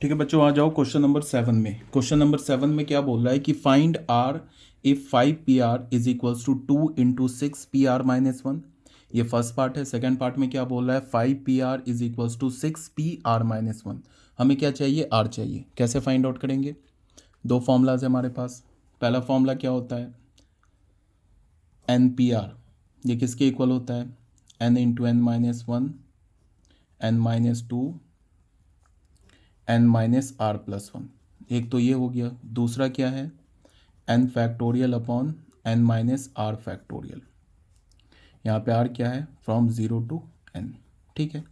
ठीक है बच्चों, आ जाओ क्वेश्चन नंबर 7 में। क्वेश्चन नंबर 7 में क्या बोल रहा है कि find R if 5 PR is equals to 2 × 6 PR-1। ये फर्स्ट पार्ट है। सेकंड पार्ट में क्या बोल रहा है, 5 PR is equals to 6 PR-1। हमें क्या चाहिए, आर चाहिए। कैसे फाइंड आउट करेंगे? दो फॉर्मूलाज है हमारे पास। पहला फॉर्मूला क्या होता है, NPR। ये किसके इक्वल होता है, N × N-1 N-2 N-R+1। एक तो ये हो गया। दूसरा क्या है, N⁴/N-R⁴। यहाँ पे R क्या है, फ्रॉम 0 to N। ठीक है,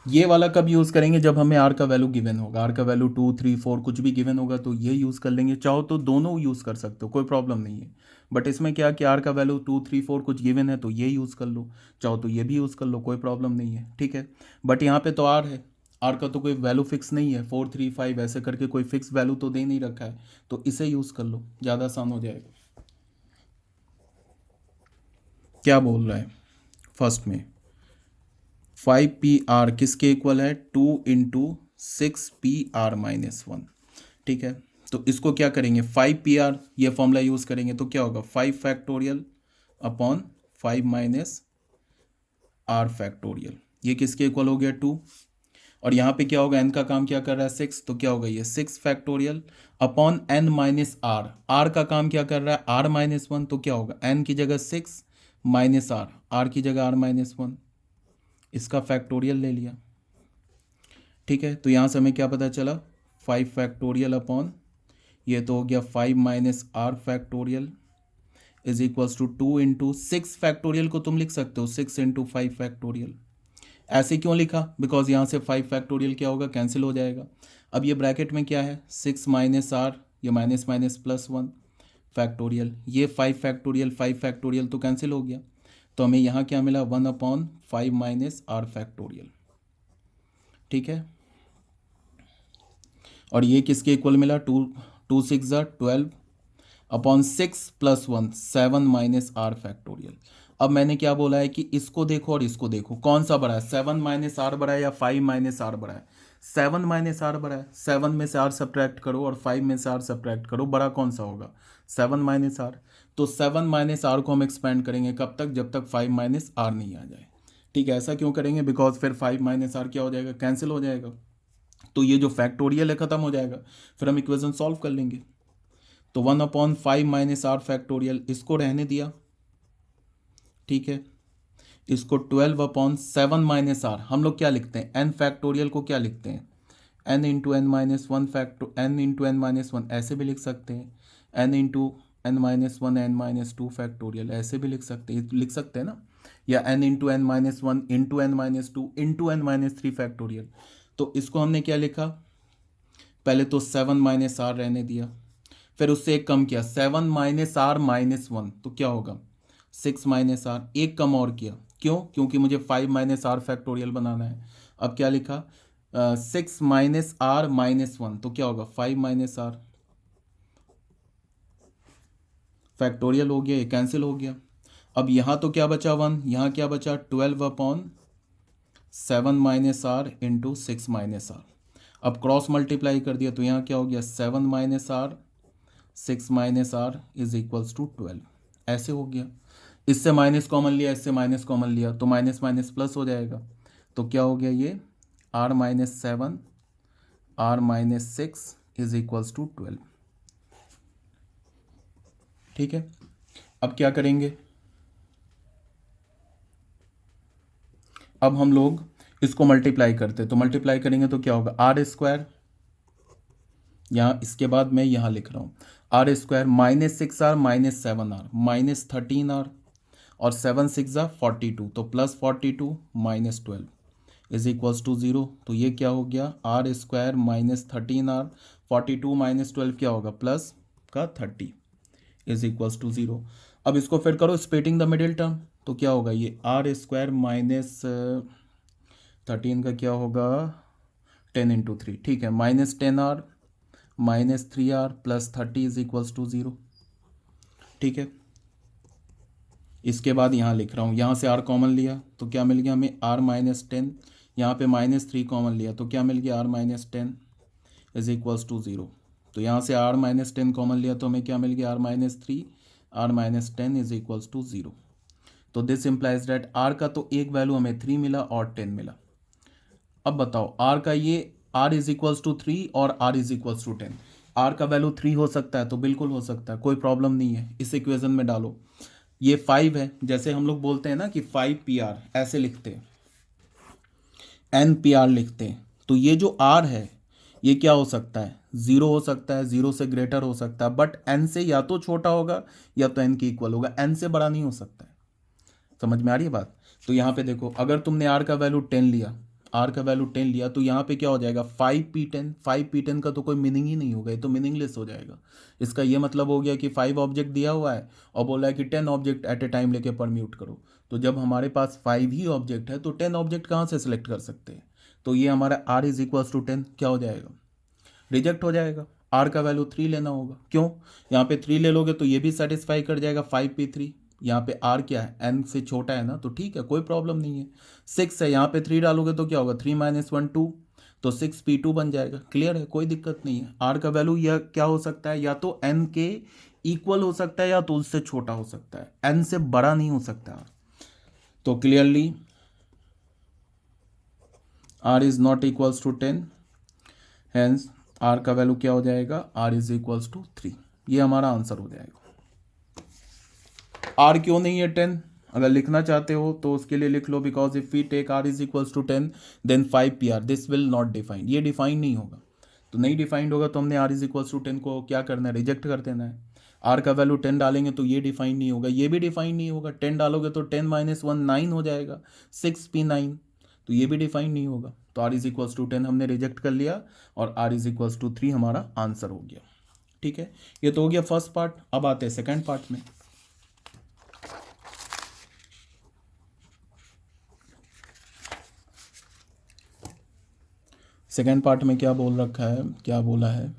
ये वाला कब यूज़ करेंगे, जब हमें R का वैल्यू गिवन होगा। R का वैल्यू 2, 3, 4 कुछ भी गिवन होगा तो ये यूज़ कर लेंगे। चाहो तो दोनों यूज़ कर सकते हो, कोई प्रॉब्लम नहीं है। बट इसमें क्या कि R का वैल्यू 2, 3, 4 कुछ गिवन है तो ये यूज़ कर लो, चाहो तो ये भी यूज़ कर लो, कोई प्रॉब्लम नहीं है। ठीक है, बट यहाँ पे तो R है, R का तो कोई वैल्यू फिक्स नहीं है। 4, 3, 5 ऐसे करके कोई फिक्स वैल्यू तो दे नहीं रखा है, तो इसे यूज़ कर लो, ज़्यादा आसान हो जाएगा। क्या बोल रहा है फर्स्ट में, 5 PR किसके इक्वल है, 2 × 6 PR-1। ठीक है, तो इसको क्या करेंगे, 5 PR ये फॉर्मूला यूज़ करेंगे तो क्या होगा, 5 फैक्टोरियल/5 - R फैक्टोरियल। ये किसके इक्वल हो गया, 2। और यहाँ पे क्या होगा, n का काम क्या कर रहा है, 6, तो क्या होगा ये 6 फैक्टोरियल/N-R। R का काम क्या कर रहा है, R-1, तो क्या होगा, n की जगह 6 - R की जगह R-1। इसका फैक्टोरियल ले लिया। ठीक है, तो यहाँ से हमें क्या पता चला, 5 फैक्टोरियल/ ये तो हो गया 5 - R factorial is equals to 2 × 6 factorial को तुम लिख सकते हो 6 × 5 फैक्टोरियल। ऐसे क्यों लिखा, बिकॉज यहाँ से 5 फैक्टोरियल क्या होगा, कैंसिल हो जाएगा। अब ये ब्रैकेट में क्या है, 6 - R, ये माइनस माइनस +1 फैक्टोरियल, ये 5 फैक्टोरियल 5 फैक्टोरियल तो कैंसिल हो गया। तो हमें यहाँ क्या मिला, 1/5 - R फैक्टोरियल। ठीक है, और ये किसके इक्वल मिला, 2×6 = 12/6 + 1 7 - R फैक्टोरियल। अब मैंने क्या बोला है कि इसको देखो और इसको देखो, कौन सा बड़ा है, 7 - R बड़ा है या 5 - R बड़ा है। 7 - R बड़ा है, 7 में से R सब्ट्रैक्ट करो और 5 में से R सब्ट्रैक्ट करो, बड़ा कौन सा होगा, 7 - R। तो 7 - R को हम एक्सपेंड करेंगे कब तक, जब तक 5 - R नहीं आ जाए। ठीक है, ऐसा क्यों करेंगे, बिकॉज फिर 5 - R क्या हो जाएगा, कैंसिल हो जाएगा। तो ये जो फैक्टोरियल है ख़त्म हो जाएगा, फिर हम इक्वेशन सॉल्व कर लेंगे। तो 1/5 - R फैक्टोरियल इसको रहने दिया। ठीक है, इसको 12/7 - R हम लोग क्या लिखते हैं, n फैक्टोरियल को क्या लिखते हैं, N × N-1 ऐसे भी लिख सकते हैं, N × N-1 N-2 ऐसे भी लिख सकते हैं ना, या N × N-1 N-2 N-2 factorial. तो इसको हमने क्या लिखा, पहले तो 7 - R रहने दिया, फिर उससे एक कम किया 7 - R-1, तो क्या होगा 6 - R, एक कम और किया, क्यों, क्योंकि मुझे 5 - R फैक्टोरियल बनाना है। अब क्या लिखा, 6 - R-1, तो क्या होगा 5 - R फैक्टोरियल हो गया, ये कैंसिल हो गया। अब यहाँ तो क्या बचा 1, यहाँ क्या बचा 12/7 - R × 6 - R। अब क्रॉस मल्टीप्लाई कर दिया तो यहाँ क्या हो गया 7 - R 6 - R is equals to 12, ऐसे हो गया। इससे माइनस कॉमन लिया, इससे माइनस कॉमन लिया तो माइनस माइनस प्लस हो जाएगा। तो क्या हो गया ये R-7 R-6 is equals to 12। ठीक है, अब क्या करेंगे, अब हम लोग इसको मल्टीप्लाई करते, तो मल्टीप्लाई करेंगे तो क्या होगा R², यहाँ इसके बाद मैं यहाँ लिख रहा हूँ R² -6R -7R -13R और 7 × 6 = 42, तो +42 -12 इज इक्वल्स टू 0। तो ये क्या हो गया R² -13R 42 -12 क्या होगा प्लस का 30 इज इक्वल्स टू 0। अब इसको फिर करो स्प्लिटिंग द मिडिल टर्म, तो क्या होगा ये R² -13 का क्या होगा 10 × 3, ठीक है, -10R -3R + 30 is equals to 0। ठीक है, इसके बाद यहाँ लिख रहा हूँ, यहाँ से R कॉमन लिया तो क्या मिल गया हमें R -10, यहाँ पे -3 कॉमन लिया तो क्या मिल गया r-10 इज इक्वल्स टू 0। तो यहाँ से r-10 कॉमन लिया तो हमें क्या मिल गया r-3 r-10 is equals to 0। तो दिस इम्प्लाइज दैट r का तो एक वैल्यू हमें 3 मिला और 10 मिला। अब बताओ r का ये r इज इक्वल्स टू 3 और r is equals to 10, r का वैल्यू 3 हो सकता है तो बिल्कुल हो सकता है, कोई प्रॉब्लम नहीं है। इस इक्वेशन में डालो, ये 5 है, जैसे हम लोग बोलते हैं ना कि 5 PR ऐसे लिखते हैं, NPR लिखते हैं, तो ये जो r है ये क्या हो सकता है, 0 हो सकता है, 0 से ग्रेटर हो सकता है, बट n से या तो छोटा होगा या तो n के इक्वल होगा, n से बड़ा नहीं हो सकता है। समझ में आ रही है बात? तो यहाँ पे देखो, अगर तुमने r का वैल्यू 10 लिया, r का वैल्यू 10 लिया तो यहाँ पे क्या हो जाएगा 5p10, 5p10 का तो कोई मीनिंग ही नहीं होगा, ये तो मीनिंगलेस हो जाएगा। इसका ये मतलब हो गया कि 5 ऑब्जेक्ट दिया हुआ है और बोला है कि 10 ऑब्जेक्ट एट ए टाइम लेके परम्यूट करो। तो जब हमारे पास 5 ही ऑब्जेक्ट है तो 10 ऑब्जेक्ट कहाँ से सिलेक्ट कर सकते हैं? तो ये हमारा r इज इक्वल्स टू 10 क्या हो जाएगा, रिजेक्ट हो जाएगा। r का वैल्यू 3 लेना होगा, क्यों? यहाँ पे 3 ले लोगे तो ये भी सेटिस्फाई कर जाएगा 5p3। यहाँ पे r क्या है, n से छोटा है ना, तो ठीक है, कोई प्रॉब्लम नहीं है। 6 है, यहाँ पे 3 डालोगे तो क्या होगा, 3 - 1 2, तो 6p2 बन जाएगा। क्लियर है, कोई दिक्कत नहीं है। r का वैल्यू यह क्या हो सकता है, या तो n के इक्वल हो सकता है या तो उससे छोटा हो सकता है, n से बड़ा नहीं हो सकता। तो clearly r is not equals to 10, hence r का वैल्यू क्या हो जाएगा, r इज इक्वल्स टू 3। ये हमारा आंसर हो जाएगा। r क्यों नहीं है 10? अगर लिखना चाहते हो तो उसके लिए लिख लो, because if we take r is equals to 10 then 5pr this will not define, ये डिफाइन नहीं होगा। तो नहीं डिफाइंड होगा तो हमने r इज इक्वल्स टू 10 को क्या करना है, रिजेक्ट कर देना है। r का वैल्यू 10 डालेंगे तो ये डिफाइन नहीं होगा, ये भी डिफाइन नहीं होगा। 10 डालोगे तो 10 - 1 9 हो जाएगा, 6p9, तो ये भी डिफाइन नहीं होगा। तो r इज इक्वल्स टू 10 हमने रिजेक्ट कर लिया और r इज इक्वल्स टू 3 हमारा आंसर हो गया। ठीक है, ये तो हो गया फर्स्ट पार्ट। अब आते हैं सेकेंड पार्ट में। सेकेंड पार्ट में क्या बोल रखा है, क्या बोला है,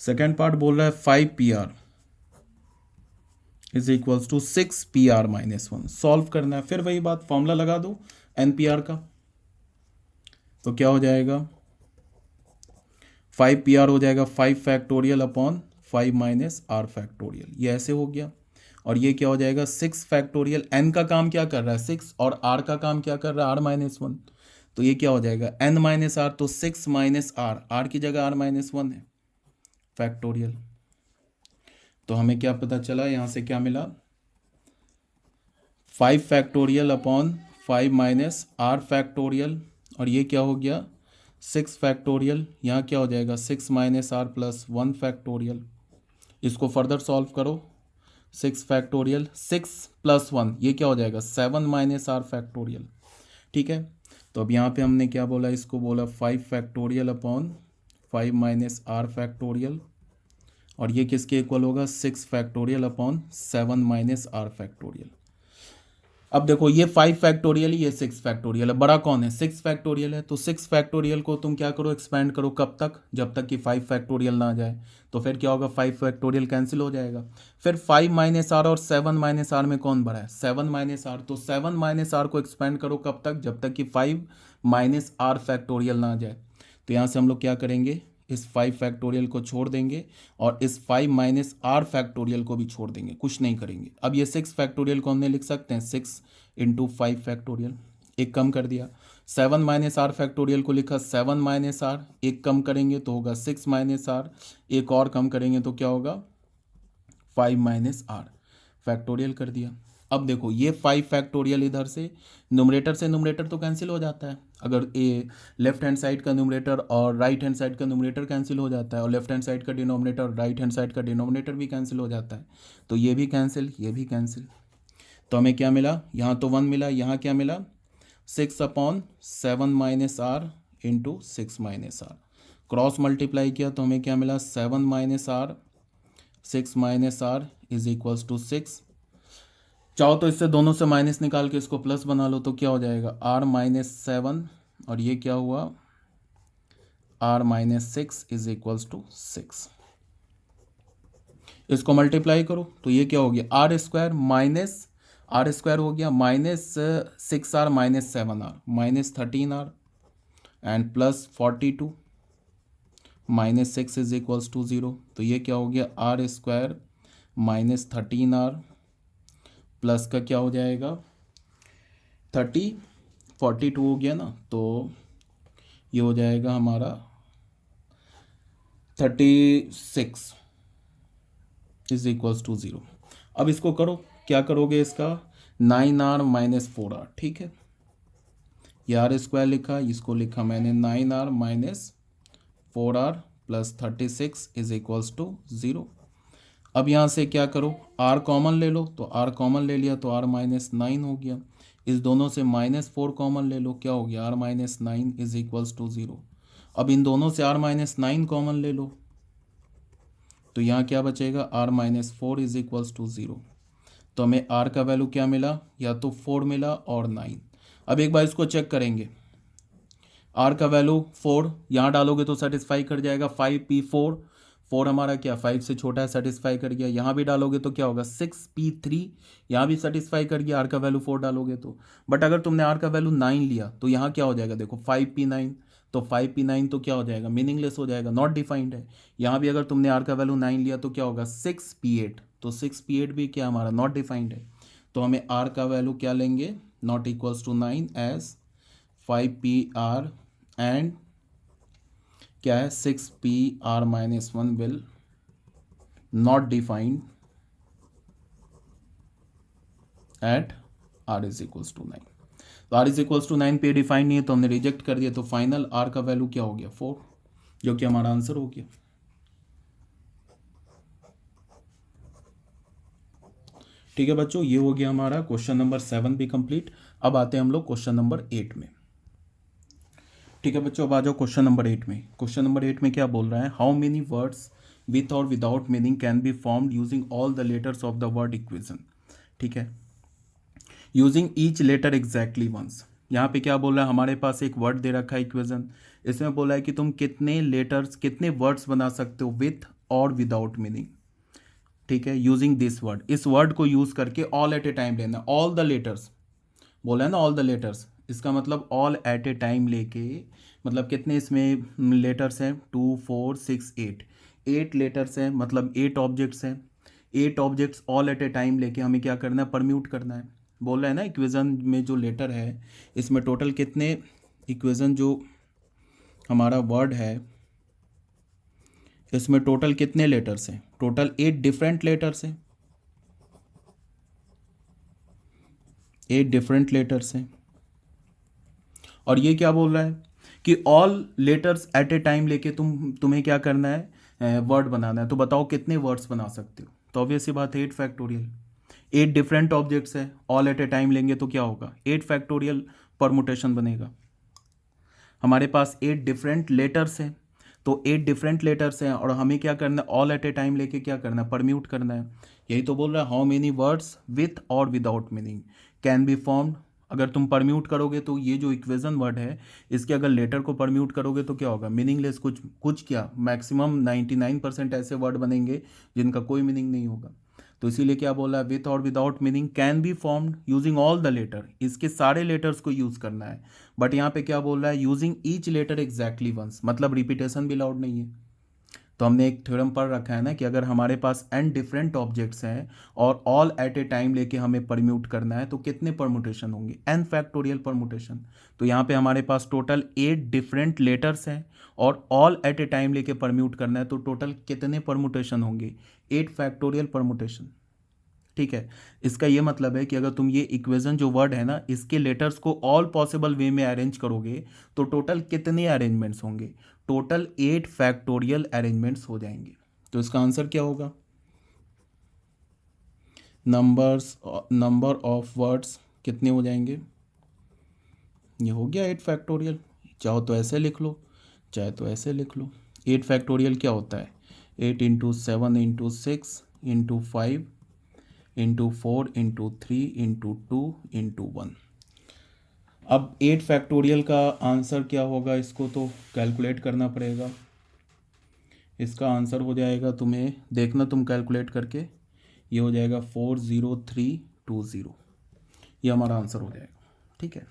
सेकेंड पार्ट बोल रहा है 5pr is equals to 6pr - 1 solve करना है। फिर वही बात, फॉर्मूला लगा दो npr का, तो क्या हो जाएगा 5pr हो जाएगा 5 फैक्टोरियल अपॉन 5 - r फैक्टोरियल, ये ऐसे हो गया। और ये क्या हो जाएगा 6 फैक्टोरियल, n का काम क्या कर रहा है 6 और r का काम क्या कर रहा है r - 1, तो ये क्या हो जाएगा n - r, तो 6 - r की जगह r - 1 है फैक्टोरियल। तो हमें क्या पता चला, यहाँ से क्या मिला 5 फैक्टोरियल अपॉन 5 - r फैक्टोरियल, और ये क्या हो गया 6 फैक्टोरियल, यहाँ क्या हो जाएगा 6 - r प्लस 1 फैक्टोरियल। इसको फर्दर सॉल्व करो, 6 फैक्टोरियल 6 + 1 ये क्या हो जाएगा 7 - r फैक्टोरियल। ठीक है, तो अब यहाँ पे हमने क्या बोला, इसको बोला 5 फैक्टोरियल अपॉन 5 - r फैक्टोरियल, और ये किसके इक्वल होगा 6 फैक्टोरियल अपॉन 7 - r फैक्टोरियल। अब देखो ये 5 फैक्टोरियल, ये 6 फैक्टोरियल है, बड़ा कौन है 6 फैक्टोरियल है, तो 6 फैक्टोरियल को तुम क्या करो एक्सपेंड करो, कब तक, जब तक कि 5 फैक्टोरियल ना आ जाए। तो फिर क्या होगा 5 फैक्टोरियल कैंसिल हो जाएगा। फिर 5 - r और 7 - r में कौन बड़ा है 7 - r, तो 7 - r को एक्सपेंड करो कब तक, जब तक कि 5 - r फैक्टोरियल ना आ जाए। तो यहाँ से हम लोग क्या करेंगे, इस 5 फैक्टोरियल को छोड़ देंगे और इस 5 - r फैक्टोरियल को भी छोड़ देंगे, कुछ नहीं करेंगे। अब ये 6 फैक्टोरियल को हमने लिख सकते हैं 6 × 5 फैक्टोरियल, एक कम कर दिया। 7 - r फैक्टोरियल को लिखा 7 - r, एक कम करेंगे तो होगा 6 - r, एक और कम करेंगे तो क्या होगा 5 - r फैक्टोरियल कर दिया। अब देखो ये 5 फैक्टोरियल इधर से न्यूमरेटर तो कैंसिल हो जाता है, अगर ए लेफ्ट हैंड साइड का न्यूमरेटर और राइट हैंड साइड का न्यूमरेटर कैंसिल हो जाता है, और लेफ्ट हैंड साइड का डिनोमिनेटर और राइट हैंड साइड का डिनोमिनेटर भी कैंसिल हो जाता है, तो ये भी कैंसिल, ये भी कैंसिल। तो हमें क्या मिला, यहाँ तो 1 मिला, यहाँ क्या मिला 6 upon 7 - r into 6 - r, cross multiply किया तो हमें क्या मिला 7 - r 6 - r is equals to 6। चाहो तो इससे दोनों से माइनस निकाल के इसको प्लस बना लो, तो क्या हो जाएगा r - 7, और ये क्या हुआ r - 6 इज इक्वल्स टू 6। इसको मल्टीप्लाई करो तो ये क्या हो गया R square minus R square हो गया minus 6r minus 7r minus 13r and plus 42 minus 6 is equals to 0। तो ये क्या हो गया R square minus 13r plus का क्या हो जाएगा 42 हो गया ना, तो ये हो जाएगा हमारा 36 इज इक्वल्स टू 0। अब इसको करो, क्या करोगे इसका 9r माइनस 4r, ठीक है। ये आर स्क्वायर लिखा, इसको लिखा मैंने 9r minus 4r plus 36 is equals to 0। अब यहाँ से क्या करो r कॉमन ले लो, तो r कॉमन ले लिया तो r माइनस 9 हो गया। इस दोनों से माइनस 4 कॉमन ले लो, क्या हो गया r minus 9 is equals to 0। अब इन दोनों से r माइनस 9 कॉमन ले लो, तो यहाँ क्या बचेगा r minus 4 is equals to 0। तो हमें r का वैल्यू क्या मिला, या तो 4 मिला और 9। अब एक बार इसको चेक करेंगे, r का वैल्यू 4 यहाँ डालोगे तो सेटिस्फाई कर जाएगा 5p4, 4 हमारा क्या 5 से छोटा है, सेटिस्फाई कर गया। यहाँ भी डालोगे तो क्या होगा 6p3, यहाँ भी सेटिस्फाई कर गया, r का वैल्यू 4 डालोगे तो। बट अगर तुमने r का वैल्यू 9 लिया तो यहाँ क्या हो जाएगा, देखो 5p9, तो 5p9 तो क्या हो जाएगा मीनिंगलेस हो जाएगा, नॉट डिफाइंड है। यहाँ भी अगर तुमने r का वैल्यू 9 लिया तो क्या होगा 6p8, तो 6p8 भी क्या हमारा नॉट डिफाइंड है। तो हमें r का वैल्यू क्या लेंगे not equals to 9 as 5pr and क्या है 6pr minus 1 will not defined at r is equals to 9। तो r इज इक्वल्स टू 9 पे डिफाइंड नहीं है तो हमने रिजेक्ट कर दिया, तो फाइनल r का वैल्यू क्या हो गया 4, जो कि हमारा आंसर हो गया। ठीक है बच्चों, ये हो गया हमारा क्वेश्चन नंबर 7 भी कंप्लीट। अब आते हैं हम लोग क्वेश्चन नंबर 8 में। ठीक है बच्चों, अब आ जाओ क्वेश्चन नंबर 8 में। क्वेश्चन नंबर 8 में क्या बोल रहा है, हाउ मेनी वर्ड्स विथ और without meaning can be formed using all the letters of the word equation. ठीक है, using each letter exactly once. यहाँ पे क्या बोल रहा है, हमारे पास एक वर्ड दे रखा है इक्वेशन, इसमें बोला है कि तुम कितने लेटर्स कितने वर्ड्स बना सकते हो विथ और विदाउट मीनिंग। ठीक है, यूजिंग दिस वर्ड, इस वर्ड को यूज करके ऑल एट ए टाइम लेना, ऑल द लेटर्स बोला है ना, ऑल द लेटर्स, इसका मतलब ऑल एट ए टाइम लेके, मतलब कितने इसमें लेटर्स हैं 2 4 6 8, 8 लेटर्स हैं, मतलब 8 ऑब्जेक्ट्स हैं। 8 objects all at a time लेके हमें क्या करना है, परम्यूट करना है। बोल रहा है ना इक्वेशन में जो लेटर है इसमें टोटल कितने, इक्वेशन जो हमारा वर्ड है इसमें टोटल कितने लेटर्स हैं, टोटल 8 डिफरेंट लेटर्स हैं, 8 डिफरेंट लेटर्स हैं। और ये क्या बोल रहा है कि all letters eight a time लेके तुम्हें क्या करना है, वर्ड बनाना है। तो बताओ कितने वर्ड्स बना सकते हो, तो ऑब्वियस सी बात है 8 फैक्टोरियल। 8 डिफरेंट ऑब्जेक्ट्स है, ऑल एट ए टाइम लेंगे तो क्या होगा 8 फैक्टोरियल परमुटेशन बनेगा। हमारे पास 8 डिफरेंट लेटर्स हैं, तो 8 डिफरेंट लेटर्स हैं और हमें क्या करना है, ऑल एट ए टाइम लेके क्या करना है, परम्यूट करना है। यही तो बोल रहा है, हाउ मेनी वर्ड्स विथ और without meaning can be formed. अगर तुम परम्यूट करोगे तो ये जो इक्वेशन वर्ड है इसके अगर लेटर को परम्यूट करोगे तो क्या होगा, मीनिंगलेस, कुछ क्या मैक्सिमम 99% ऐसे वर्ड बनेंगे जिनका कोई मीनिंग नहीं होगा। तो इसीलिए क्या बोला है, विथ और without meaning can be formed using all the letter, इसके सारे लेटर्स को यूज करना है। बट यहाँ पे क्या बोल रहा है, using each letter exactly once, मतलब रिपीटेशन भी अलाउड नहीं है। तो हमने एक थ्योरम पढ़ रखा है ना कि अगर हमारे पास n डिफरेंट ऑब्जेक्ट्स हैं और ऑल एट ए टाइम लेके हमें परम्यूट करना है तो कितने परमुटेशन होंगे, n फैक्टोरियल परमुटेशन। तो यहाँ पे हमारे पास टोटल 8 डिफरेंट लेटर्स हैं और ऑल एट ए टाइम लेके परम्यूट करना है तो टोटल कितने परमुटेशन होंगे, 8 फैक्टोरियल परमुटेशन। ठीक है, इसका ये मतलब है कि अगर तुम ये इक्वेशन जो वर्ड है ना इसके लेटर्स को ऑल पॉसिबल वे में अरेंज करोगे तो टोटल कितने अरेंजमेंट्स होंगे, टोटल 8 फैक्टोरियल अरेंजमेंट्स हो जाएंगे। तो इसका आंसर क्या होगा, नंबर ऑफ वर्ड्स कितने हो जाएंगे, ये हो गया 8 फैक्टोरियल। चाहो तो ऐसे लिख लो, चाहे तो ऐसे लिख लो। 8 फैक्टोरियल क्या होता है, 8 into 7 into 6 into 5 into 4 into 3 into 2 into 1। अब 8 फैक्टोरियल का आंसर क्या होगा, इसको तो कैलकुलेट करना पड़ेगा। इसका आंसर हो जाएगा, तुम्हें देखना तुम कैलकुलेट करके, ये हो जाएगा 40320। ये हमारा आंसर हो जाएगा। ठीक है,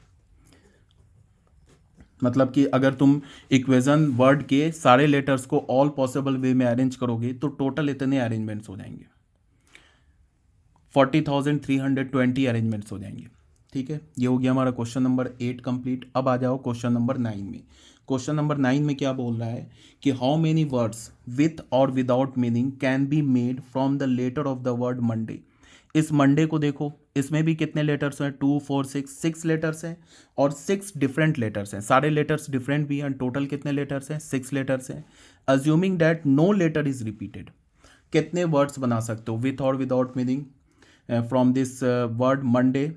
मतलब कि अगर तुम इक्वेशन वर्ड के सारे लेटर्स को ऑल पॉसिबल वे में अरेंज करोगे तो टोटल इतने अरेंजमेंट्स हो जाएंगे, 40,320 अरेंजमेंट्स हो जाएंगे। ठीक है, ये हो गया हमारा क्वेश्चन नंबर 8 कंप्लीट। अब आ जाओ क्वेश्चन नंबर 9 में। क्वेश्चन नंबर 9 में क्या बोल रहा है कि हाउ मेनी वर्ड्स विथ और without meaning can be made from the letter of the word Monday. इस मंडे को देखो, इसमें भी कितने लेटर्स हैं, 2 4 6, 6 लेटर्स हैं और 6 डिफरेंट लेटर्स हैं, सारे लेटर्स डिफरेंट भी हैं। टोटल कितने लेटर्स हैं, 6 लेटर्स हैं। Assuming that no letter is repeated, कितने वर्ड्स बना सकते हो विथ और without meaning from this word Monday.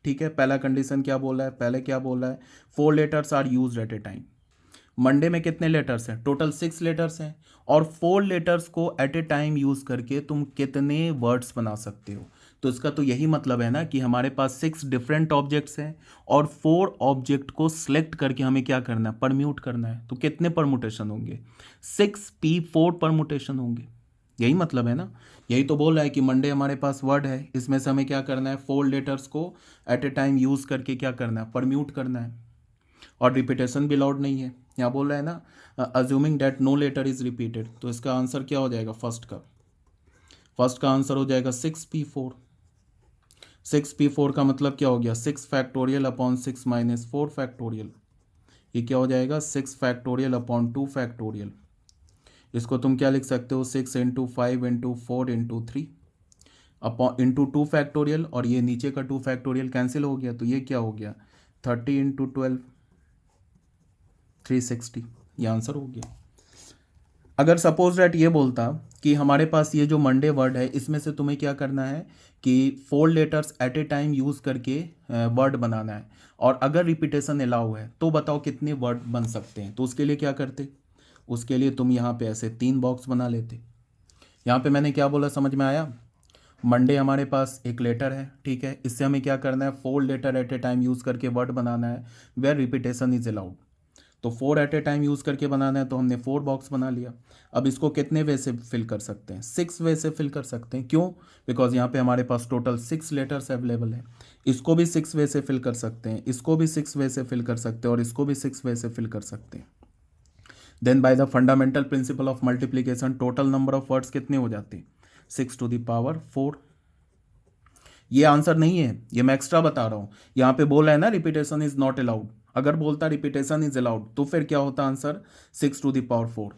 ठीक है, पहला कंडीशन क्या बोल रहा है, पहले क्या बोल रहा है, 4 letters are use at a time. Monday में कितने लेटर्स हैं, टोटल 6 लेटर्स हैं और 4 लेटर्स को एट ए टाइम यूज करके तुम कितने वर्ड्स बना सकते हो। तो इसका तो यही मतलब है ना कि हमारे पास 6 डिफरेंट ऑब्जेक्ट्स हैं और 4 ऑब्जेक्ट को सिलेक्ट करके हमें क्या करना है, परम्यूट करना है। तो कितने परमुटेशन होंगे, 6p4 परमुटेशन होंगे। यही मतलब है ना, यही तो बोल रहा है कि मंडे हमारे पास वर्ड है, इसमें से हमें क्या करना है, 4 लेटर्स को एट ए टाइम यूज करके क्या करना है, परम्यूट करना है। और रिपीटेशन भी अलाउड नहीं है, यहाँ बोल रहा है ना assuming that no letter is repeated. तो इसका आंसर क्या हो जाएगा, फर्स्ट का आंसर हो जाएगा 6p4। 6p4 का मतलब क्या हो गया, 6 फैक्टोरियल अपॉन 6 माइनस 4 फैक्टोरियल। ये क्या हो जाएगा, 6 फैक्टोरियल अपॉन 2 फैक्टोरियल। इसको तुम क्या लिख सकते हो, 6 into 5 into 4 into 3 upon into 2 factorial, और ये नीचे का 2 फैक्टोरियल कैंसिल हो गया, तो ये क्या हो गया, 30 इंटू 12 360। ये आंसर हो गया। अगर सपोज दैट ये बोलता कि हमारे पास ये जो मंडे वर्ड है इसमें से तुम्हें क्या करना है कि 4 letters eight a time use करके वर्ड बनाना है और अगर रिपीटेशन अलाउ है तो बताओ कितने वर्ड बन सकते हैं। तो उसके लिए क्या करते, उसके लिए तुम यहाँ पे ऐसे 3 बॉक्स बना लेते। यहाँ पे मैंने क्या बोला समझ में आया, मंडे हमारे पास एक लेटर है, ठीक है, इससे हमें क्या करना है, 4 letter at a time use करके वर्ड बनाना है वेयर रिपीटेशन इज अलाउड। तो 4 एट ए टाइम यूज करके बनाना है तो हमने 4 बॉक्स बना लिया। अब इसको कितने वे से फिल कर सकते हैं, 6 वे से फिल कर सकते हैं। क्यों, बिकॉज यहाँ पे हमारे पास टोटल 6 लेटर्स अवेलेबल है। इसको भी 6 वे से फिल कर सकते हैं, इसको भी 6 वे से फिल कर सकते हैं और इसको भी 6 वे से फिल कर सकते हैं। Then by the fundamental principle of multiplication total number of words कितने हो जाते हैं, 6⁴। ये आंसर नहीं है, ये मैं एक्स्ट्रा बता रहा हूँ। यहाँ पे बोला है ना रिपीटेशन इज नॉट अलाउड, अगर बोलता रिपीटेशन इज अलाउड तो फिर क्या होता आंसर, 6⁴।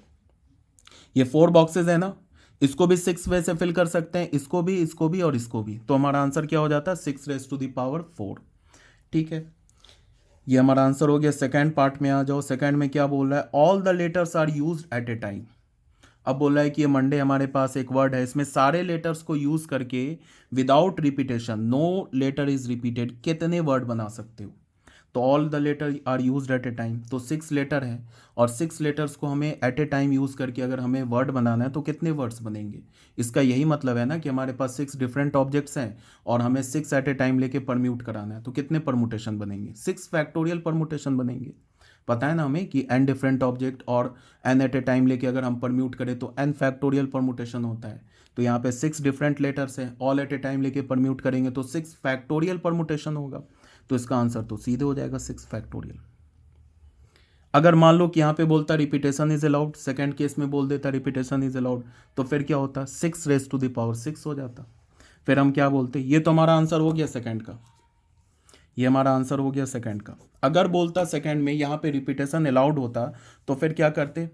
ये 4 बॉक्सेस है ना, इसको भी 6 वे से फिल कर सकते हैं, इसको भी, इसको भी और इसको भी। तो हमारा आंसर क्या हो जाता है, 6⁴। ठीक है, ये हमारा आंसर हो गया। सेकेंड पार्ट में आ जाओ। सेकेंड में क्या बोल रहा है, all the letters are use at a time. अब बोला है कि ये मंडे हमारे पास एक वर्ड है, इसमें सारे लेटर्स को यूज करके without repetition, no letter is repeated, कितने वर्ड बना सकते हो। तो all the letter are use at a time, तो 6 लेटर है और 6 लेटर्स को हमें एट ए टाइम यूज करके अगर हमें वर्ड बनाना है तो कितने वर्ड्स बनेंगे। इसका यही मतलब है ना कि हमारे पास 6 डिफरेंट ऑब्जेक्ट्स हैं और हमें 6 एट ए टाइम लेके परम्यूट कराना है, तो कितने परमुटेशन बनेंगे, 6 फैक्टोरियल परमुटेशन बनेंगे। पता है ना हमें कि n डिफरेंट ऑब्जेक्ट और n एट ए टाइम लेके अगर हम परम्यूट करें तो n फैक्टोरियल परमुटेशन होता है। तो यहाँ पे 6 डिफरेंट लेटर्स हैं, ऑल एट ए टाइम लेके परम्यूट करेंगे तो 6 फैक्टोरियल परमुटेशन होगा। तो इसका आंसर तो सीधे हो जाएगा 6 फैक्टोरियल। अगर मान लो कि यहाँ पे बोलता repetition is allowed, second case में बोल देता रिपीटेशन इज अलाउड, तो फिर क्या होता, 6⁻6 हो जाता। फिर हम क्या बोलते, ये तो हमारा आंसर हो गया सेकंड का, ये हमारा आंसर हो गया सेकंड का। अगर बोलता सेकंड में यहाँ पे रिपीटेशन अलाउड होता तो फिर क्या करते,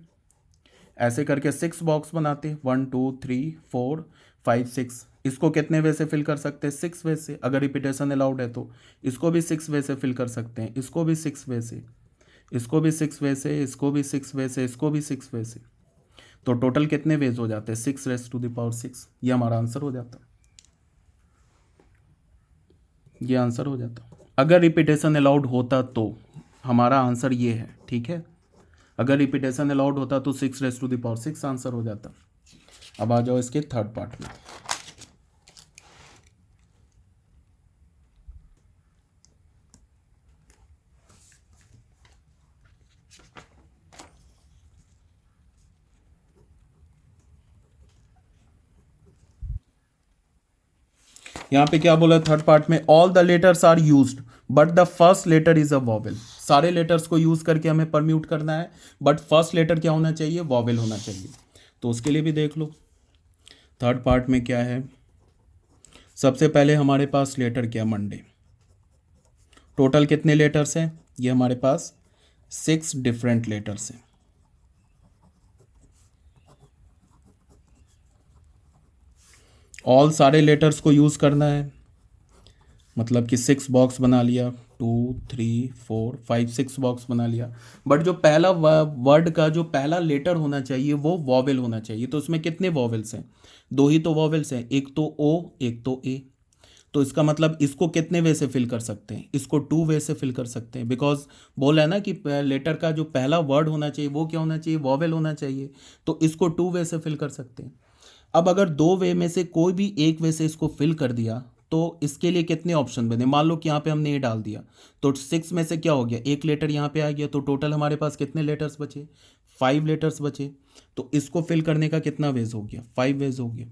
ऐसे करके 6 बॉक्स बनाते, 1 2 3 4 5 6। इसको कितने वे से फिल कर सकते हैं, 6 वे से। अगर रिपीटेशन अलाउड है तो इसको भी 6 वे से फिल कर सकते हैं, इसको भी 6 वे से, इसको भी 6 वे से, इसको भी 6 वे से, इसको भी 6 वे से। तो टोटल कितने वेज हो जाते हैं, 6⁻6। ये हमारा आंसर हो जाता, ये आंसर हो जाता। अगर रिपीटेशन अलाउड होता तो हमारा आंसर ये है, ठीक है। अगर रिपीटेशन अलाउड होता तो 6⁻6 आंसर हो जाता। अब आ जाओ इसके थर्ड पार्ट में। यहाँ पे क्या बोला थर्ड पार्ट में, all the letters are used but the first letter is a vowel. सारे लेटर्स को यूज करके हमें परम्यूट करना है, बट फर्स्ट लेटर क्या होना चाहिए, वॉवेल होना चाहिए। तो उसके लिए भी देख लो थर्ड पार्ट में क्या है। सबसे पहले हमारे पास लेटर क्या, मंडे। टोटल कितने लेटर्स हैं, ये हमारे पास 6 डिफरेंट लेटर्स हैं। ऑल सारे लेटर्स को यूज करना है, मतलब कि 6 बॉक्स बना लिया, 2 3 4 5 6 बॉक्स बना लिया। बट जो पहला वर्ड का जो पहला लेटर होना चाहिए वो वॉवेल होना चाहिए। तो उसमें कितने वॉवेल्स हैं, 2 ही तो वॉवेल्स हैं, एक तो ओ एक तो ए। तो इसका मतलब इसको कितने वे से फिल कर सकते हैं, इसको 2 वे से फिल कर सकते हैं, बिकॉज बोला है ना कि लेटर का जो पहला वर्ड होना चाहिए वो क्या होना चाहिए, वॉवेल होना चाहिए। तो इसको 2 वे से फिल कर सकते हैं। अब अगर 2 वे में से कोई भी एक वे से इसको फिल कर दिया तो इसके लिए कितने ऑप्शन बने, मान लो कि यहाँ पे हमने ये डाल दिया तो 6 में से क्या हो गया, एक लेटर यहाँ पे आ गया, तो टोटल हमारे पास कितने लेटर्स बचे, 5 लेटर्स बचे। तो इसको फिल करने का कितना वेज हो गया, 5 वेज हो गया।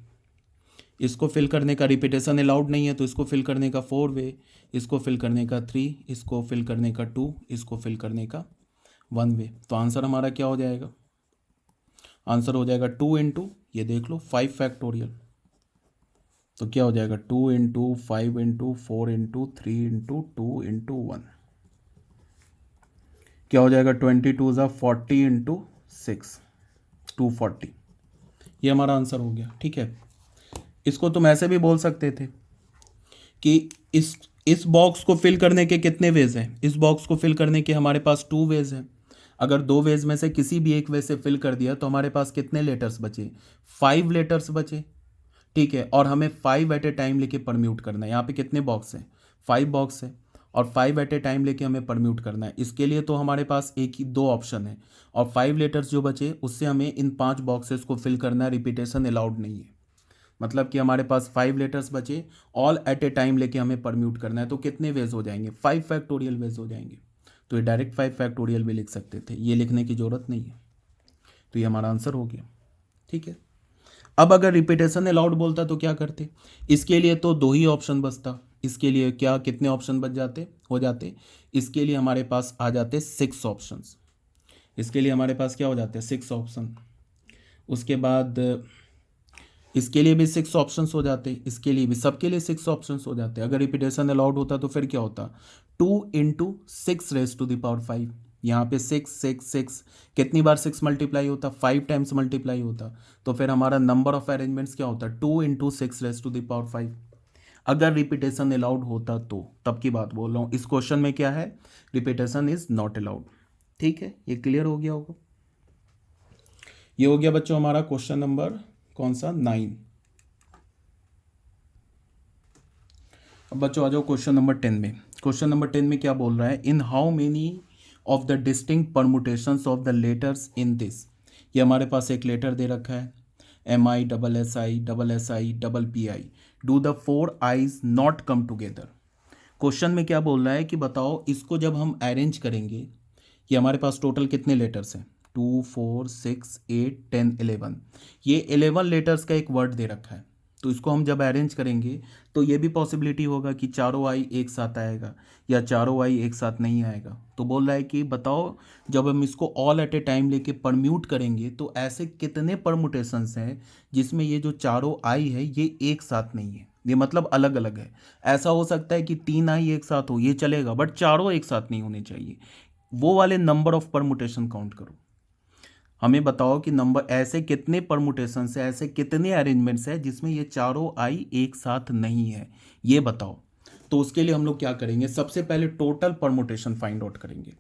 इसको फिल करने का रिपीटेशन अलाउड नहीं है तो इसको फिल करने का 4 वे, इसको फिल करने का 3, इसको फिल करने का 2, इसको फिल करने का 1 वे। तो आंसर हमारा क्या हो जाएगा, आंसर हो जाएगा 2 इंटू, ये देख लो 5 फैक्टोरियल। तो क्या हो जाएगा 2 into 5 into 4 into 3 into 2 into 1, क्या हो जाएगा 22 ज़ा 40 इंटू 6, 240। ये हमारा आंसर हो गया। ठीक है, इसको तुम ऐसे भी बोल सकते थे कि इस बॉक्स को फिल करने के कितने वेज हैं, इस बॉक्स को फिल करने के हमारे पास 2 वेज हैं। अगर 2 वेज में से किसी भी एक वे से फिल कर दिया तो हमारे पास कितने लेटर्स बचे, 5 लेटर्स बचे। ठीक है, और हमें 5 एट ए टाइम लेके परम्यूट करना है। यहाँ पे कितने बॉक्स हैं, 5 बॉक्स है, और 5 एट ए टाइम लेके हमें परम्यूट करना है। इसके लिए तो हमारे पास एक ही 2 ऑप्शन है, और 5 लेटर्स जो बचे उससे हमें इन 5 बॉक्सेस को फिल करना है, रिपीटेशन अलाउड नहीं है। मतलब कि हमारे पास 5 लेटर्स बचे, ऑल एट ए टाइम लेके हमें परम्यूट करना है। तो कितने वेज हो जाएंगे, 5 फैक्टोरियल वेज हो जाएंगे। तो ये डायरेक्ट 5 फैक्टोरियल भी लिख सकते थे, ये लिखने की ज़रूरत नहीं है। तो ये हमारा आंसर हो गया। ठीक है, अब अगर रिपीटेशन अलाउड बोलता तो क्या करते, इसके लिए तो 2 ही ऑप्शन बचता। इसके लिए क्या कितने ऑप्शन बच जाते, हो जाते, इसके लिए हमारे पास आ जाते 6 ऑप्शंस। इसके लिए हमारे पास क्या हो जाते हैं, 6 ऑप्शन। उसके बाद इसके लिए भी 6 ऑप्शंस हो जाते, इसके लिए भी, सबके लिए 6 ऑप्शंस हो जाते। अगर रिपीटेशन अलाउड होता तो फिर क्या होता, 2 into 6 raise to the power 5। यहाँ पे 6 6 6 कितनी बार 6 मल्टीप्लाई होता, 5 टाइम्स मल्टीप्लाई होता। तो फिर हमारा नंबर ऑफ अरेंजमेंट्स क्या होता, 2 into 6 raise to the power 5। अगर रिपीटेशन अलाउड होता तो, तब की बात बोल रहा हूँ। इस क्वेश्चन में क्या है, रिपीटेशन इज नॉट अलाउड। ठीक है, ये क्लियर हो गया होगा। ये हो गया बच्चों हमारा क्वेश्चन नंबर कौन सा, 9। अब बच्चों आ जाओ क्वेश्चन नंबर 10 में। क्वेश्चन नंबर 10 में क्या बोल रहा है, in how many of the distinct permutations of the letters in this. ये हमारे पास एक लेटर दे रखा है, MI double S I double PI, do the 4 eyes not come together. Question में क्या बोल रहा है कि बताओ इसको जब हम अरेंज करेंगे, ये हमारे पास टोटल कितने लेटर्स हैं, 2 4 6 8 10 11। ये 11 लेटर्स का एक वर्ड दे रखा है। तो इसको हम जब अरेंज करेंगे तो ये भी पॉसिबिलिटी होगा कि चारों आई एक साथ आएगा या चारों आई एक साथ नहीं आएगा। तो बोल रहा है कि बताओ जब हम इसको ऑल एट ए टाइम लेके परम्यूट करेंगे तो ऐसे कितने परमुटेशंस हैं जिसमें ये जो चारों आई है ये एक साथ नहीं है, ये मतलब अलग अलग है। ऐसा हो सकता है कि 3 आई एक साथ हो, ये चलेगा, बट चारों एक साथ नहीं होने चाहिए। वो वाले नंबर ऑफ परमुटेशन काउंट करो। हमें बताओ कि नंबर ऐसे कितने परमुटेशंस है, ऐसे कितने अरेंजमेंट्स है जिसमें ये चारों आई एक साथ नहीं है, ये बताओ। तो उसके लिए हम लोग क्या करेंगे, सबसे पहले टोटल परमुटेशन फाइंड आउट करेंगे।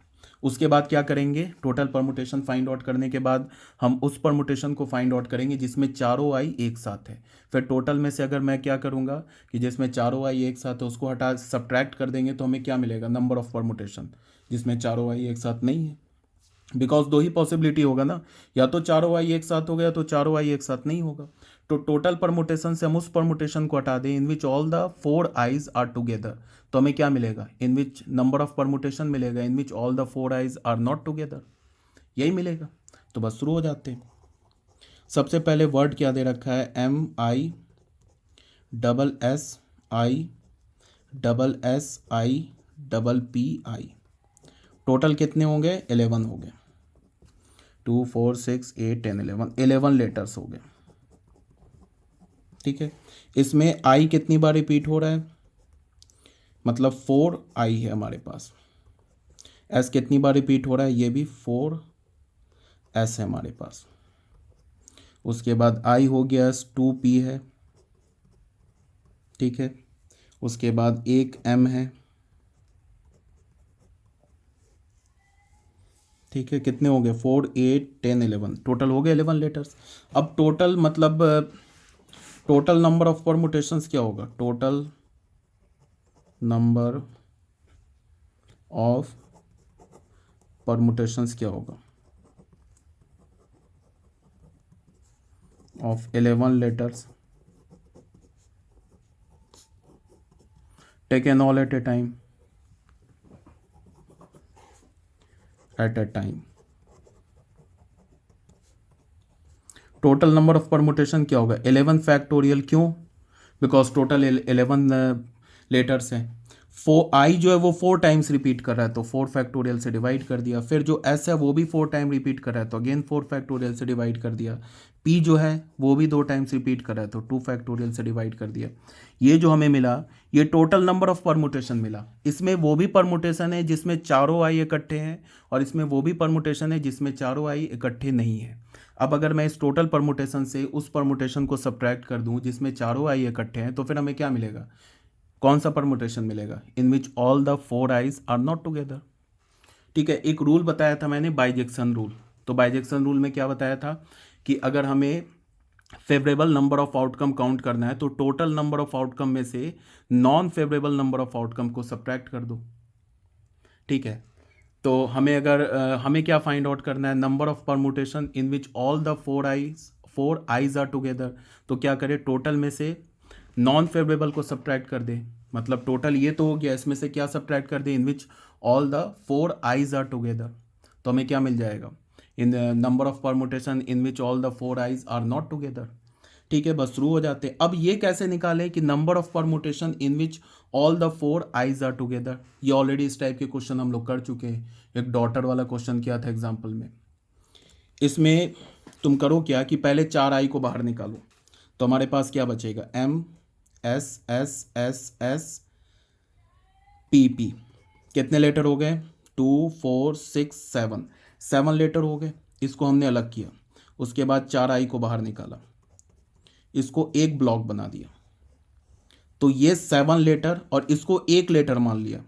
उसके बाद क्या करेंगे, टोटल परमुटेशन फाइंड आउट करने के बाद हम उस परमुटेशन को फाइंड आउट करेंगे जिसमें चारों आई एक साथ है। फिर टोटल में से अगर मैं क्या करूँगा कि जिसमें चारों आई एक साथ है उसको हटा सब्ट्रैक्ट कर देंगे तो हमें क्या मिलेगा, नंबर ऑफ परमुटेशन जिसमें चारों आई एक साथ नहीं है। बिकॉज 2 ही पॉसिबिलिटी होगा ना, या तो चारों आई एक साथ हो गया तो चारों आई एक साथ नहीं होगा। तो टोटल परमुटेशन से हम उस परमुटेशन को हटा दें in which all the 4 I's are together. तो हमें क्या मिलेगा, in which number of permutation मिलेगा in which all the 4 I's are not together, यही मिलेगा। तो बस शुरू हो जाते हैं। सबसे पहले वर्ड क्या दे रखा है, MI double S I double S I double P I, total कितने होंगे? 11 हो गए। 2 4 6 8 10 11 लेटर्स हो गए। ठीक है, इसमें आई कितनी बार रिपीट हो रहा है? मतलब 4 आई है हमारे पास। एस कितनी बार रिपीट हो रहा है? ये भी 4 एस है हमारे पास। उसके बाद आई हो गया 2 पी है। ठीक है, उसके बाद एक एम है। ठीक है, कितने हो गए? 4 8 10 11, टोटल हो गए 11 लेटर्स। अब टोटल मतलब टोटल नंबर ऑफ परमुटेशंस क्या होगा? टोटल नंबर ऑफ परमुटेशंस क्या होगा? Of 11 letters taken all at a time, at a time। Total number of permutation क्या होगा? 11 फैक्टोरियल। क्यों? बिकॉज टोटल 11 लेटर्स हैं। आई जो है वो 4 टाइम्स रिपीट कर रहा है तो 4 फैक्टोरियल से डिवाइड कर दिया। फिर जो एस है वो भी 4 टाइम रिपीट कर रहा है तो अगेन 4 फैक्टोरियल से डिवाइड कर दिया। पी जो है वो भी 2 टाइम्स रिपीट कर रहा है तो 2 फैक्टोरियल से डिवाइड कर दिया। ये जो हमें मिला ये टोटल नंबर ऑफ परमुटेशन मिला। इसमें वो भी परमुटेशन है जिसमें चारों आई इकट्ठे हैं और इसमें वो भी परमुटेशन है जिसमें चारों आई इकट्ठे नहीं है। अब अगर मैं इस टोटल परमुटेशन से उस परमुटेशन को सब्ट्रैक्ट कर दूं जिसमें चारों आई इकट्ठे हैं तो फिर हमें क्या मिलेगा? कौन सा परमुटेशन मिलेगा? In which all the 4 eyes are not together. ठीक है, एक रूल बताया था मैंने, बाइजेक्शन रूल। तो बाइजेक्शन रूल में क्या बताया था कि अगर हमें favourable number of outcome count करना है तो टोटल नंबर ऑफ आउटकम में से non favourable number of outcome को सब्ट्रैक्ट कर दो। ठीक है, तो हमें अगर हमें क्या फाइंड आउट करना है? Number of permutation in which all the 4 eyes are together. तो क्या करें? टोटल में से नॉन फेवरेबल को सब्ट्रैक्ट कर दे। मतलब टोटल ये तो हो गया, इसमें से क्या सब्ट्रैक्ट कर दे? In which all the 4 eyes are together. तो हमें क्या मिल जाएगा? In number of permutation in which all the 4 eyes are not together. ठीक है, बस शुरू हो जाते हैं। अब ये कैसे निकाले कि number of permutation in which all the 4 eyes are together? ये ऑलरेडी इस टाइप के क्वेश्चन हम लोग कर चुके हैं। एक डॉटर वाला क्वेश्चन किया था एग्जाम्पल में। इसमें तुम करो क्या कि पहले 4 आई को बाहर निकालो तो हमारे पास क्या बचेगा? M S S S S P P. कितने लेटर हो गए? 2 4 6 7, 7 लेटर हो गए। इसको हमने अलग किया। उसके बाद 4 आई को बाहर निकाला, इसको एक ब्लॉक बना दिया तो ये 7 लेटर और इसको एक लेटर मान लिया।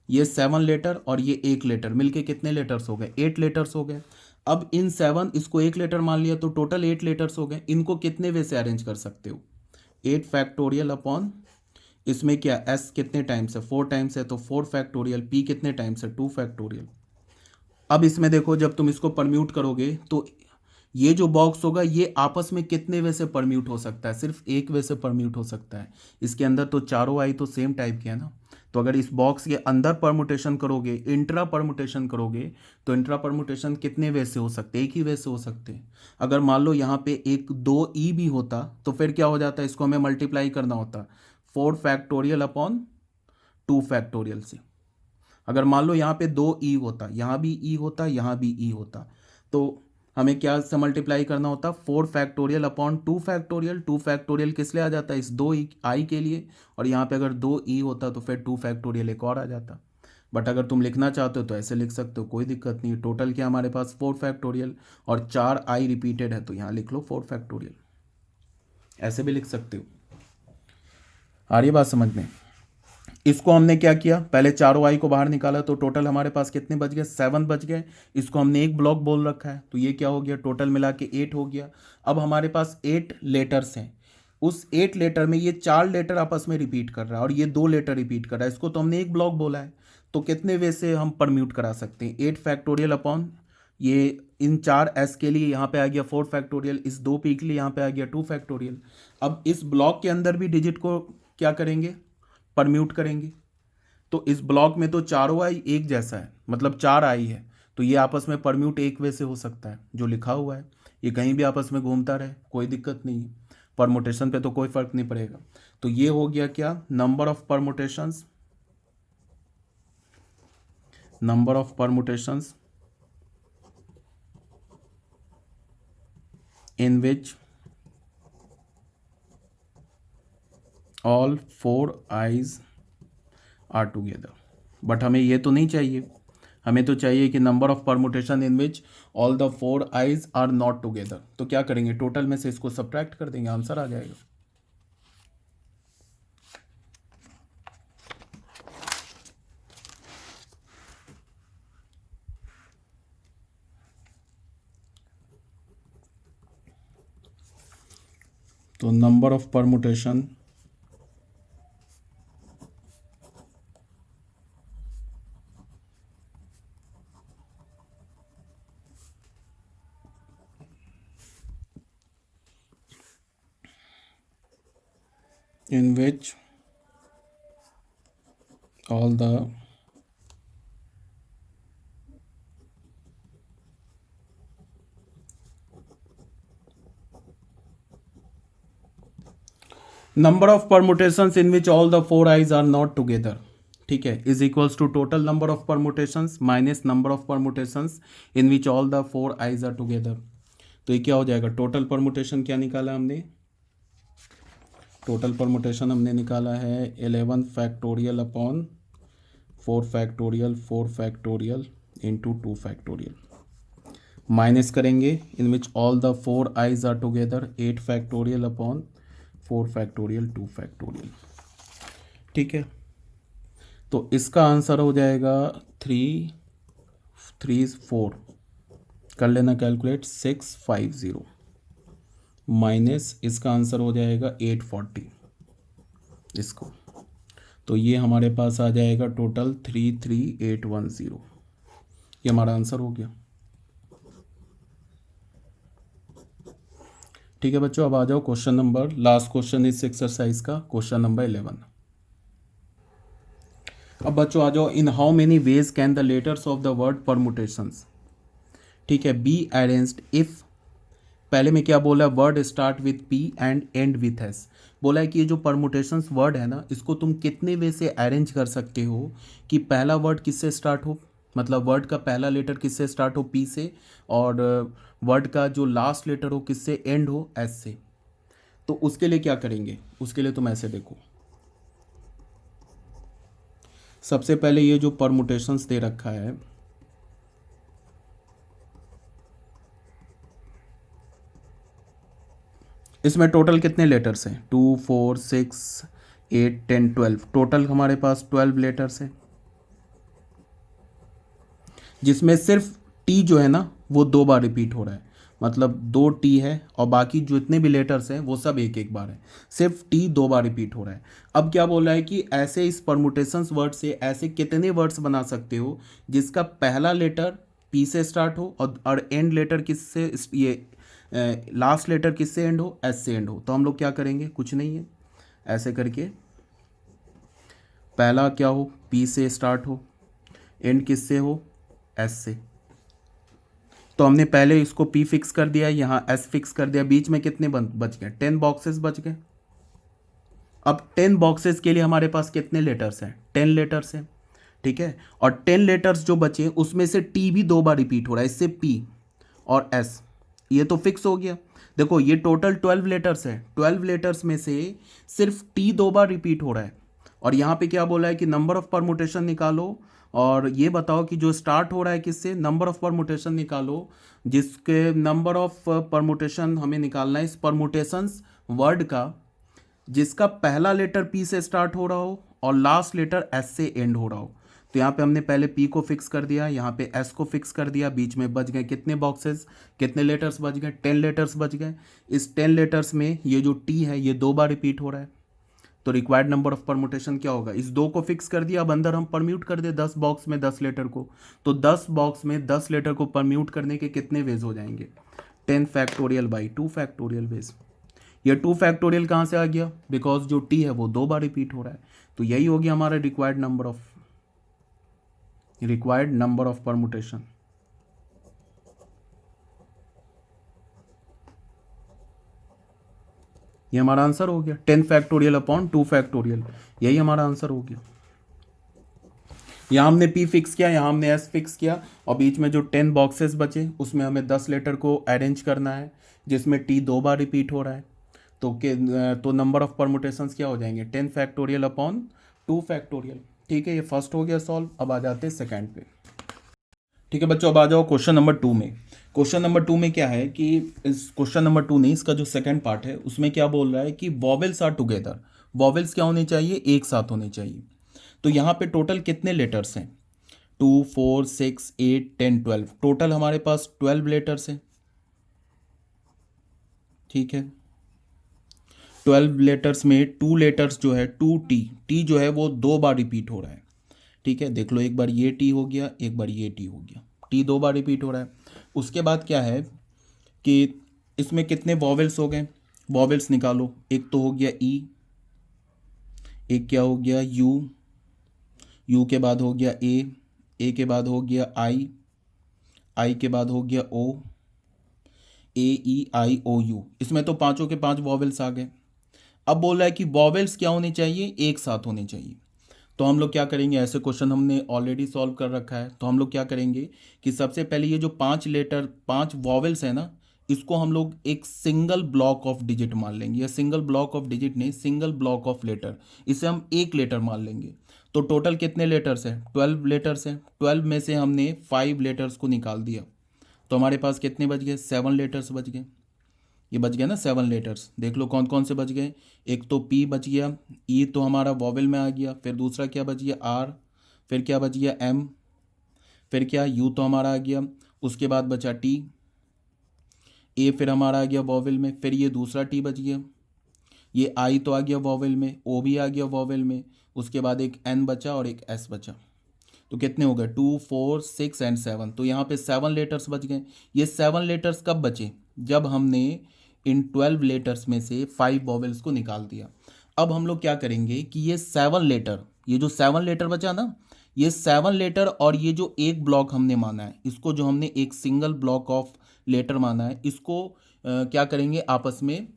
ये 7 लेटर और ये एक लेटर मिलके कितने लेटर्स हो गए? 8 लेटर्स हो गए। अब इन 7 इसको एक लेटर मान लिया तो टोटल 8 लेटर्स हो गए। इनको कितने वे से अरेंज कर सकते हो? 8 फैक्टोरियल अपॉन इसमें क्या एस कितने टाइम्स है? 4 टाइम्स है तो 4 फैक्टोरियल। पी कितने टाइम्स है? 2 फैक्टोरियल। अब इसमें देखो जब तुम इसको परम्यूट करोगे तो ये जो बॉक्स होगा ये आपस में कितने वे से परम्यूट हो सकता है? सिर्फ एक वे से परम्यूट हो सकता है। इसके अंदर तो चारों आई तो सेम टाइप के है ना। तो अगर इस बॉक्स के अंदर परमुटेशन करोगे, इंट्रा परमुटेशन करोगे तो इंट्रा परमुटेशन कितने वे से हो सकते हैं? एक ही वे से हो सकते हैं। अगर मान लो यहाँ पे एक 2 ई भी होता तो फिर क्या हो जाता? इसको हमें मल्टीप्लाई करना होता 4 फैक्टोरियल अपॉन 2 फैक्टोरियल से। अगर मान लो यहाँ पे 2 ई होता, यहाँ भी ई होता, यहाँ भी ई होता, तो हमें क्या से मल्टीप्लाई करना होता? 4 फैक्टोरियल अपॉन 2 फैक्टोरियल। 2 फैक्टोरियल किस लिए आ जाता है? इस 2 आई के लिए। और यहाँ पे अगर 2 ई होता तो फिर 2 फैक्टोरियल एक और आ जाता। बट अगर तुम लिखना चाहते हो तो ऐसे लिख सकते हो, कोई दिक्कत नहीं। टोटल क्या हमारे पास? 4 फैक्टोरियल और 4 आई रिपीटेड है तो यहाँ लिख लो 4 फैक्टोरियल। ऐसे भी लिख सकते हो। आ रही है बात समझ में? इसको हमने क्या किया? पहले चारों आई को बाहर निकाला तो टोटल हमारे पास कितने बच गए? 7 बच गए। इसको हमने एक ब्लॉक बोल रखा है तो ये क्या हो गया? टोटल मिला के 8 हो गया। अब हमारे पास 8 लेटर्स हैं। उस 8 लेटर में ये 4 लेटर आपस में रिपीट कर रहा है और ये 2 लेटर रिपीट कर रहा है। इसको तो हमने एक ब्लॉक बोला है। तो कितने वे से हम परम्यूट करा सकते हैं? 8 फैक्टोरियल अपॉन ये इन 4 एस के लिए यहाँ पे आ गया 4 फैक्टोरियल, इस 2 पी के लिए यहाँ पे आ गया 2 फैक्टोरियल। अब इस ब्लॉक के अंदर भी डिजिट को क्या करेंगे? परम्यूट करेंगे। तो इस ब्लॉक में तो चारों आई एक जैसा है, मतलब 4 आई है तो ये आपस में परम्यूट एक वे से हो सकता है। जो लिखा हुआ है ये कहीं भी आपस में घूमता रहे, कोई दिक्कत नहीं है। परमुटेशन पे तो कोई फर्क नहीं पड़ेगा। तो ये हो गया क्या, number of permutations, number of permutations in which all four eyes are together। But हमें ये तो नहीं चाहिए, हमें तो चाहिए कि number of permutation in which all the four eyes are not together. तो क्या करेंगे, टोटल में से इसको सब्ट्रैक्ट कर देंगे, आंसर आ जाएगा। तो number of permutation in which all the number of permutations in which all the four eyes are not together, ठीक है, is equals to total number of permutations minus number of permutations in which all the four eyes are together. तो ये क्या हो जाएगा, total permutation क्या निकाला हमने, टोटल परमुटेशन हमने निकाला है 11 factorial upon 4 factorial 4 factorial into 2 factorial, minus करेंगे in which all the four eyes are together 8 factorial upon 4 factorial 2 factorial, ठीक है। तो इसका आंसर हो जाएगा 3 3 4, कर लेना कैलकुलेट, 650 माइनस इसका आंसर हो जाएगा 840 इसको। तो ये हमारे पास आ जाएगा टोटल 33810, ये हमारा आंसर हो गया। ठीक है बच्चों, अब आ जाओ क्वेश्चन नंबर, लास्ट क्वेश्चन इस एक्सरसाइज का, क्वेश्चन नंबर 11। अब बच्चों आ जाओ, in how many ways can the letters of the word permutations, ठीक है, बी अरेंज्ड इफ, पहले में क्या बोला, word start with P and and with S. बोला है कि ये जो परमुटेशंस वर्ड है ना, इसको तुम कितने वे से अरेंज कर सकते हो कि पहला वर्ड किससे स्टार्ट हो, मतलब वर्ड का पहला लेटर किससे स्टार्ट हो, पी से, और वर्ड का जो लास्ट लेटर हो किससे एंड हो, एस से। तो उसके लिए क्या करेंगे, उसके लिए तुम ऐसे देखो, सबसे पहले ये जो परमुटेशंस दे रखा है, इसमें टोटल कितने लेटर्स हैं, 2 4 6 8 10 12, टोटल हमारे पास 12 लेटर्स हैं, जिसमें सिर्फ टी जो है ना वो 2 बार रिपीट हो रहा है, मतलब 2 टी है और बाकी जितने भी लेटर्स हैं वो सब एक एक बार है, सिर्फ टी 2 बार रिपीट हो रहा है। अब क्या बोल रहा है कि ऐसे इस परमुटेशंस वर्ड से ऐसे कितने वर्ड्स बना सकते हो जिसका पहला लेटर पी से स्टार्ट हो और एंड लेटर किससे, ये लास्ट लेटर किससे एंड हो, एस से एंड हो। तो हम लोग क्या करेंगे, कुछ नहीं है, ऐसे करके पहला क्या हो, पी से स्टार्ट हो, एंड किससे हो, एस से। तो हमने पहले इसको पी फिक्स कर दिया, यहाँ एस फिक्स कर दिया, बीच में कितने बच गए, 10 बॉक्सेस बच गए। अब 10 बॉक्सेस के लिए हमारे पास कितने लेटर्स हैं, 10 लेटर्स हैं, ठीक है। और 10 लेटर्स जो बचे उसमें से टी भी 2 बार रिपीट हो रहा है, इससे पी और एस, ये तो फिक्स हो गया। देखो ये टोटल 12 लेटर्स है, 12 लेटर्स में से सिर्फ टी 2 बार रिपीट हो रहा है। और यहाँ पे क्या बोला है कि नंबर ऑफ परमुटेशन निकालो, और ये बताओ कि जो स्टार्ट हो रहा है किससे, नंबर ऑफ परमुटेशन निकालो, जिसके नंबर ऑफ परमुटेशन हमें निकालना है इस परमुटेशंस वर्ड का, जिसका पहला लेटर पी से स्टार्ट हो रहा हो और लास्ट लेटर एस से एंड हो रहा हो। तो यहाँ पे हमने पहले पी को फिक्स कर दिया, यहाँ पे एस को फिक्स कर दिया, बीच में बच गए कितने बॉक्सेस, कितने लेटर्स बच गए, 10 लेटर्स बच गए। इस 10 लेटर्स में ये जो टी है ये 2 बार रिपीट हो रहा है, तो रिक्वायर्ड नंबर ऑफ परमुटेशन क्या होगा, इस 2 को फिक्स कर दिया, अब अंदर हम परम्यूट कर दे 10 बॉक्स में 10 लेटर को, तो 10 बॉक्स में 10 लेटर को परम्यूट करने के कितने वेज हो जाएंगे, 10 फैक्टोरियल बाई 2 फैक्टोरियल वेज। ये 2 फैक्टोरियल कहाँ से आ गया, बिकॉज जो टी है वो 2 बार रिपीट हो रहा है। तो यही हो गया हमारा रिक्वायर्ड नंबर ऑफ परमुटेशन। ये हमारा आंसर हो गया 10 फैक्टोरियल अपॉन 2 फैक्टोरियल, यही हमारा आंसर हो गया। यहाँ हमने P फिक्स किया, यहाँ हमने S फिक्स किया, और बीच में जो 10 बॉक्सेस बचे उसमें हमें 10 लेटर को अरेंज करना है, जिसमें T 2 बार रिपीट हो रहा है। तो नंबर ऑफ परमुटेशंस क्या हो जाएंगे 10 फैक्टोरियल अपॉन 2 फैक्टोरियल। ठीक है, ये फर्स्ट हो गया सॉल्व। अब आ जाते हैं सेकंड पे। ठीक है बच्चों, अब आ जाओ क्वेश्चन नंबर 2 में। क्वेश्चन नंबर 2 में क्या है कि इस क्वेश्चन नंबर 2 नहीं, इसका जो सेकंड पार्ट है उसमें क्या बोल रहा है कि वॉवेल्स आर टुगेदर। वॉवेल्स क्या होने चाहिए, एक साथ होने चाहिए। तो यहाँ पे टोटल कितने लेटर्स हैं, 2 4 6 8 10 12, टोटल हमारे पास 12 लेटर्स हैं। ठीक है, 12 लेटर्स में 2 लेटर्स जो है 2 टी जो है वो 2 बार रिपीट हो रहा है। ठीक है, देख लो, एक बार ये टी हो गया, एक बार ये टी हो गया, टी 2 बार रिपीट हो रहा है। उसके बाद क्या है कि इसमें कितने वॉवेल्स हो गए, वॉवेल्स निकालो। एक तो हो गया ई, एक क्या हो गया यू, यू के बाद हो गया ए के बाद हो गया आई के बाद हो गया ओ, ए ई आई ओ यू। इसमें तो पांचों के पांच वॉवेल्स आ गए। अब बोल रहा है कि वॉवेल्स क्या होने चाहिए, एक साथ होने चाहिए। तो हम लोग क्या करेंगे, ऐसे क्वेश्चन हमने ऑलरेडी सॉल्व कर रखा है, तो हम लोग क्या करेंगे कि सबसे पहले ये जो 5 वॉवेल्स है ना, इसको हम लोग एक सिंगल ब्लॉक ऑफ डिजिट मान लेंगे, या सिंगल ब्लॉक ऑफ डिजिट नहीं, सिंगल ब्लॉक ऑफ लेटर, इसे हम एक लेटर मान लेंगे। तो टोटल कितने लेटर्स हैं, 12 लेटर्स हैं। 12 में से हमने 5 लेटर्स को निकाल दिया, तो हमारे पास कितने बच गए, 7 लेटर्स बच गए। ये बच गया ना 7 लेटर्स। देख लो कौन कौन से बच गए, एक तो पी बच गया, ई तो हमारा वॉवेल में आ गया, फिर दूसरा क्या बच गया आर, फिर क्या बच गया एम, फिर क्या यू तो हमारा आ गया, उसके बाद बचा टी, ए फिर हमारा आ गया वॉवेल में, फिर ये दूसरा टी बच गया, ये आई तो आ गया वॉवेल में, ओ भी आ गया वॉवेल में, उसके बाद एक एन बचा और एक एस बचा। तो कितने हो गए 2 4 6 एंड 7, तो यहाँ पे 7 लेटर्स बच गए। ये 7 लेटर्स कब बचे, जब हमने इन 12 लेटर्स में से 5 वॉवेल्स को निकाल दिया। अब हम लोग क्या करेंगे कि ये 7 लेटर, ये जो 7 लेटर बचा ना, ये 7 लेटर और ये जो एक ब्लॉक हमने माना है, इसको जो हमने एक सिंगल ब्लॉक ऑफ लेटर माना है, इसको क्या करेंगे आपस में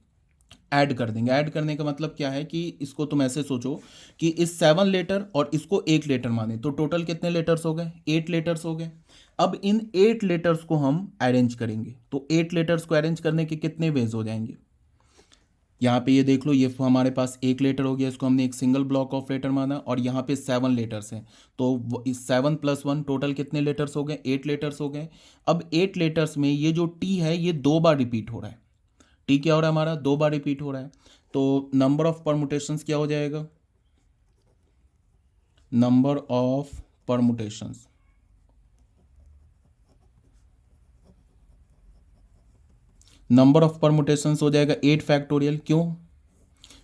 ऐड कर देंगे। ऐड करने का मतलब क्या है कि इसको तुम ऐसे सोचो कि इस 7 लेटर और इसको एक लेटर माने, तो टोटल कितने लेटर्स हो गए, 8 लेटर्स हो गए। अब इन 8 लेटर्स को हम अरेंज करेंगे, तो 8 लेटर्स को अरेंज करने के कितने वेज हो जाएंगे। यहाँ पे ये देख लो, ये हमारे पास एक लेटर हो गया, इसको हमने एक सिंगल ब्लॉक ऑफ लेटर माना, और यहाँ पे 7 लेटर्स हैं, तो इस 7 + 1 टोटल कितने लेटर्स हो गए, 8 लेटर्स हो गए। अब 8 लेटर्स में ये जो टी है ये 2 बार रिपीट हो रहा है। टी क्या हो रहा है हमारा, 2 बार रिपीट हो रहा है, तो नंबर ऑफ परमुटेशंस क्या हो जाएगा, number of permutations, number of permutations हो जाएगा 8 फैक्टोरियल। क्यों,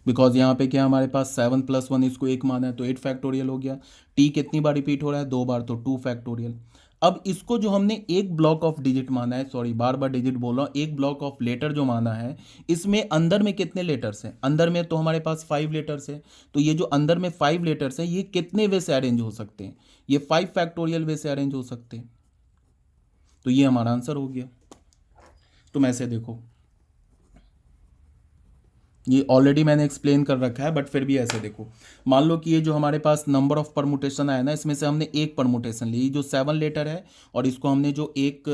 बिकॉज यहाँ पे क्या हमारे पास 7 + 1 इसको एक माना है, तो 8 फैक्टोरियल हो गया। टी कितनी बार रिपीट हो रहा है, 2 बार, तो 2 फैक्टोरियल। अब इसको जो हमने एक ब्लॉक ऑफ डिजिट माना है, सॉरी बार बार डिजिट बोल रहा हूँ, एक ब्लॉक ऑफ लेटर जो माना है, इसमें अंदर में कितने लेटर्स हैं, अंदर में तो हमारे पास 5 लेटर्स है, तो ये जो अंदर में 5 लेटर्स है ये कितने वे से अरेंज हो सकते हैं, ये 5 फैक्टोरियल वे से अरेंज हो सकते हैं। तो ये हमारा आंसर हो गया। तुम ऐसे देखो, ये ऑलरेडी मैंने एक्सप्लेन कर रखा है, बट फिर भी ऐसे देखो, मान लो कि ये जो हमारे पास नंबर ऑफ परमुटेशन आया ना, इसमें से हमने एक परमुटेशन ली, जो 7 लेटर है, और इसको हमने जो एक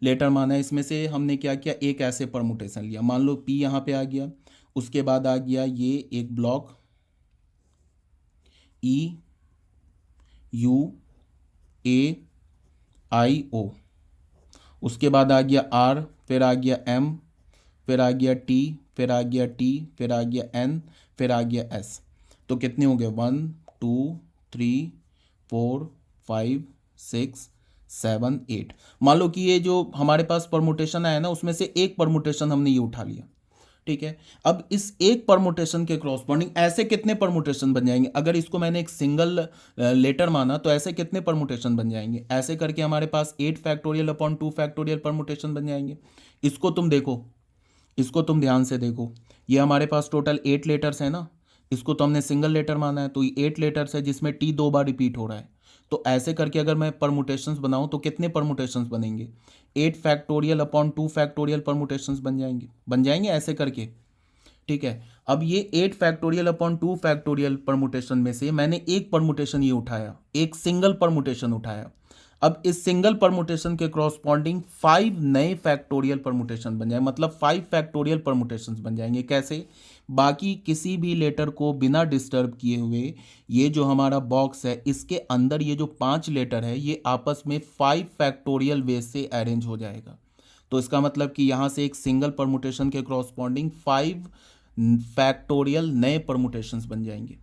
लेटर माना है, इसमें से हमने क्या किया, एक ऐसे परमुटेशन लिया। मान लो पी यहाँ पे आ गया, उसके बाद आ गया ये एक ब्लॉक ई यू ए आई ओ, उसके बाद आ गया आर, फिर आ गया एम, फिर आ गया टी, फिर आ गया टी, फिर आ गया एन, फिर आ गया एस। तो कितने हो गए 1 2 3 4 5 6 7 8। मान लो कि ये जो हमारे पास परमुटेशन आया ना, उसमें से एक परमुटेशन हमने ये उठा लिया। ठीक है, अब इस एक परमुटेशन के क्रॉसपॉन्डिंग ऐसे कितने परमुटेशन बन जाएंगे, अगर इसको मैंने एक सिंगल लेटर माना तो ऐसे कितने परमुटेशन बन जाएंगे, ऐसे करके हमारे पास 8 फैक्टोरियल अपॉन 2 फैक्टोरियल परमुटेशन बन जाएंगे। इसको तुम देखो, इसको तुम ध्यान से देखो, ये हमारे पास टोटल 8 लेटर्स है ना, इसको तो हमने सिंगल लेटर माना है, तो ये 8 लेटर्स है जिसमें टी 2 बार रिपीट हो रहा है। तो ऐसे करके अगर मैं परमुटेशंस बनाऊं तो कितने परमुटेशंस बनेंगे, 8 फैक्टोरियल अपॉन 2 फैक्टोरियल परमुटेशंस बन जाएंगे, बन जाएंगे ऐसे करके। ठीक है। अब ये 8 फैक्टोरियल अपॉन 2 फैक्टोरियल परमुटेशन में से मैंने एक परमुटेशन ये उठाया, एक सिंगल परमुटेशन उठाया। अब इस सिंगल परमुटेशन के क्रॉसपॉन्डिंग 5 नए फैक्टोरियल परमुटेशन बन जाए, मतलब 5 फैक्टोरियल परमुटेशंस बन जाएंगे। कैसे? बाकी किसी भी लेटर को बिना डिस्टर्ब किए हुए ये जो हमारा बॉक्स है इसके अंदर ये जो 5 लेटर है ये आपस में 5 फैक्टोरियल वे से अरेंज हो जाएगा। तो इसका मतलब कि यहाँ से एक सिंगल परमुटेशन के क्रॉसपॉन्डिंग 5 फैक्टोरियल नए परमुटेशंस बन जाएंगे।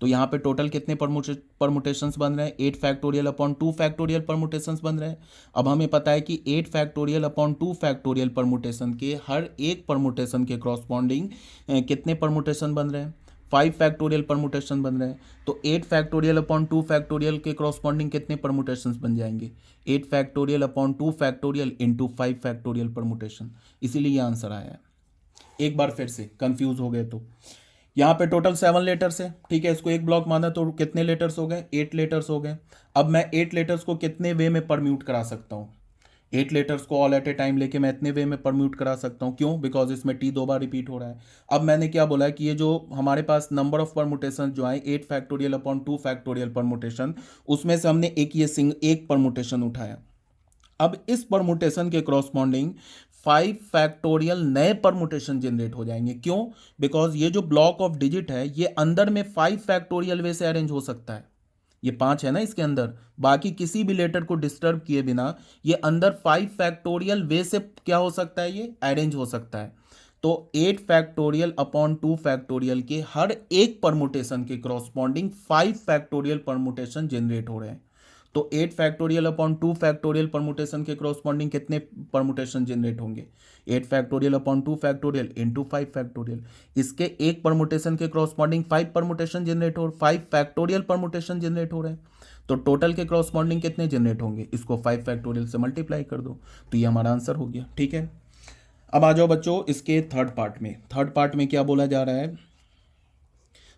तो यहाँ पे टोटल कितने परमुटेशंस बन रहे हैं? 8 फैक्टोरियल अपॉन 2 फैक्टोरियल परमुटेशंस बन रहे हैं। अब हमें पता है कि 8 फैक्टोरियल अपॉन 2 फैक्टोरियल परमुटेशन के हर एक परमुटेशन के क्रॉसपॉन्डिंग कितने परमुटेशन बन रहे हैं? 5 फैक्टोरियल परमुटेशन बन रहे हैं। तो 8 फैक्टोरियल अपॉन 2 फैक्टोरियल के क्रॉसपॉन्डिंग कितने परमुटेशंस बन जाएंगे? 8 factorial upon 2 factorial into 5 factorial permutation. इसीलिए ये आंसर आया है। एक बार फिर से कंफ्यूज हो गए तो यहाँ पे टोटल 7 लेटर्स है, ठीक है। इसको एक ब्लॉक माना तो कितने लेटर्स हो गए? 8 लेटर्स हो गए। अब मैं 8 लेटर्स को कितने वे में परम्यूट करा सकता हूँ? 8 लेटर्स को ऑल एट ए टाइम लेके मैं इतने वे में परम्यूट करा सकता हूँ। क्यों? बिकॉज इसमें टी 2 बार रिपीट हो रहा है। अब मैंने क्या बोला है कि ये जो हमारे पास नंबर ऑफ परमुटेशन जो आए 8 फैक्टोरियल अपॉन 2 फैक्टोरियल परमुटेशन, उसमें से हमने एक परमुटेशन उठाया। अब इस परमुटेशन के क्रॉसपॉन्डिंग 5 फैक्टोरियल नए परमुटेशन जनरेट हो जाएंगे। क्यों? बिकॉज ये जो ब्लॉक ऑफ डिजिट है ये अंदर में 5 फैक्टोरियल वे से अरेंज हो सकता है। ये 5 है ना इसके अंदर, बाकी किसी भी लेटर को डिस्टर्ब किए बिना ये अंदर 5 फैक्टोरियल वे से क्या हो सकता है? ये अरेंज हो सकता है। तो 8 फैक्टोरियल अपॉन 2 फैक्टोरियल के हर एक परमुटेशन के क्रॉसपॉन्डिंग 5 फैक्टोरियल परमुटेशन जनरेट हो रहे हैं। तो 8 फैक्टोरियल अपॉन 2 फैक्टोरियल परमुटेशन के क्रॉसपॉन्डिंग कितने परमुटेशन जनरेट होंगे? 8 factorial upon 2 factorial into 5 factorial. इसके एक परमुटेशन के क्रॉसपॉन्डिंग 5 परमुटेशन जनरेट हो 5 फैक्टोरियल परमुटेशन जनरेट हो रहे हैं। तो टोटल के क्रॉसपॉन्डिंग कितने जनरेट होंगे? इसको 5 फैक्टोरियल से मल्टीप्लाई कर दो तो ये हमारा आंसर हो गया। ठीक है, अब आ जाओ बच्चों इसके थर्ड पार्ट में। थर्ड पार्ट में क्या बोला जा रहा है?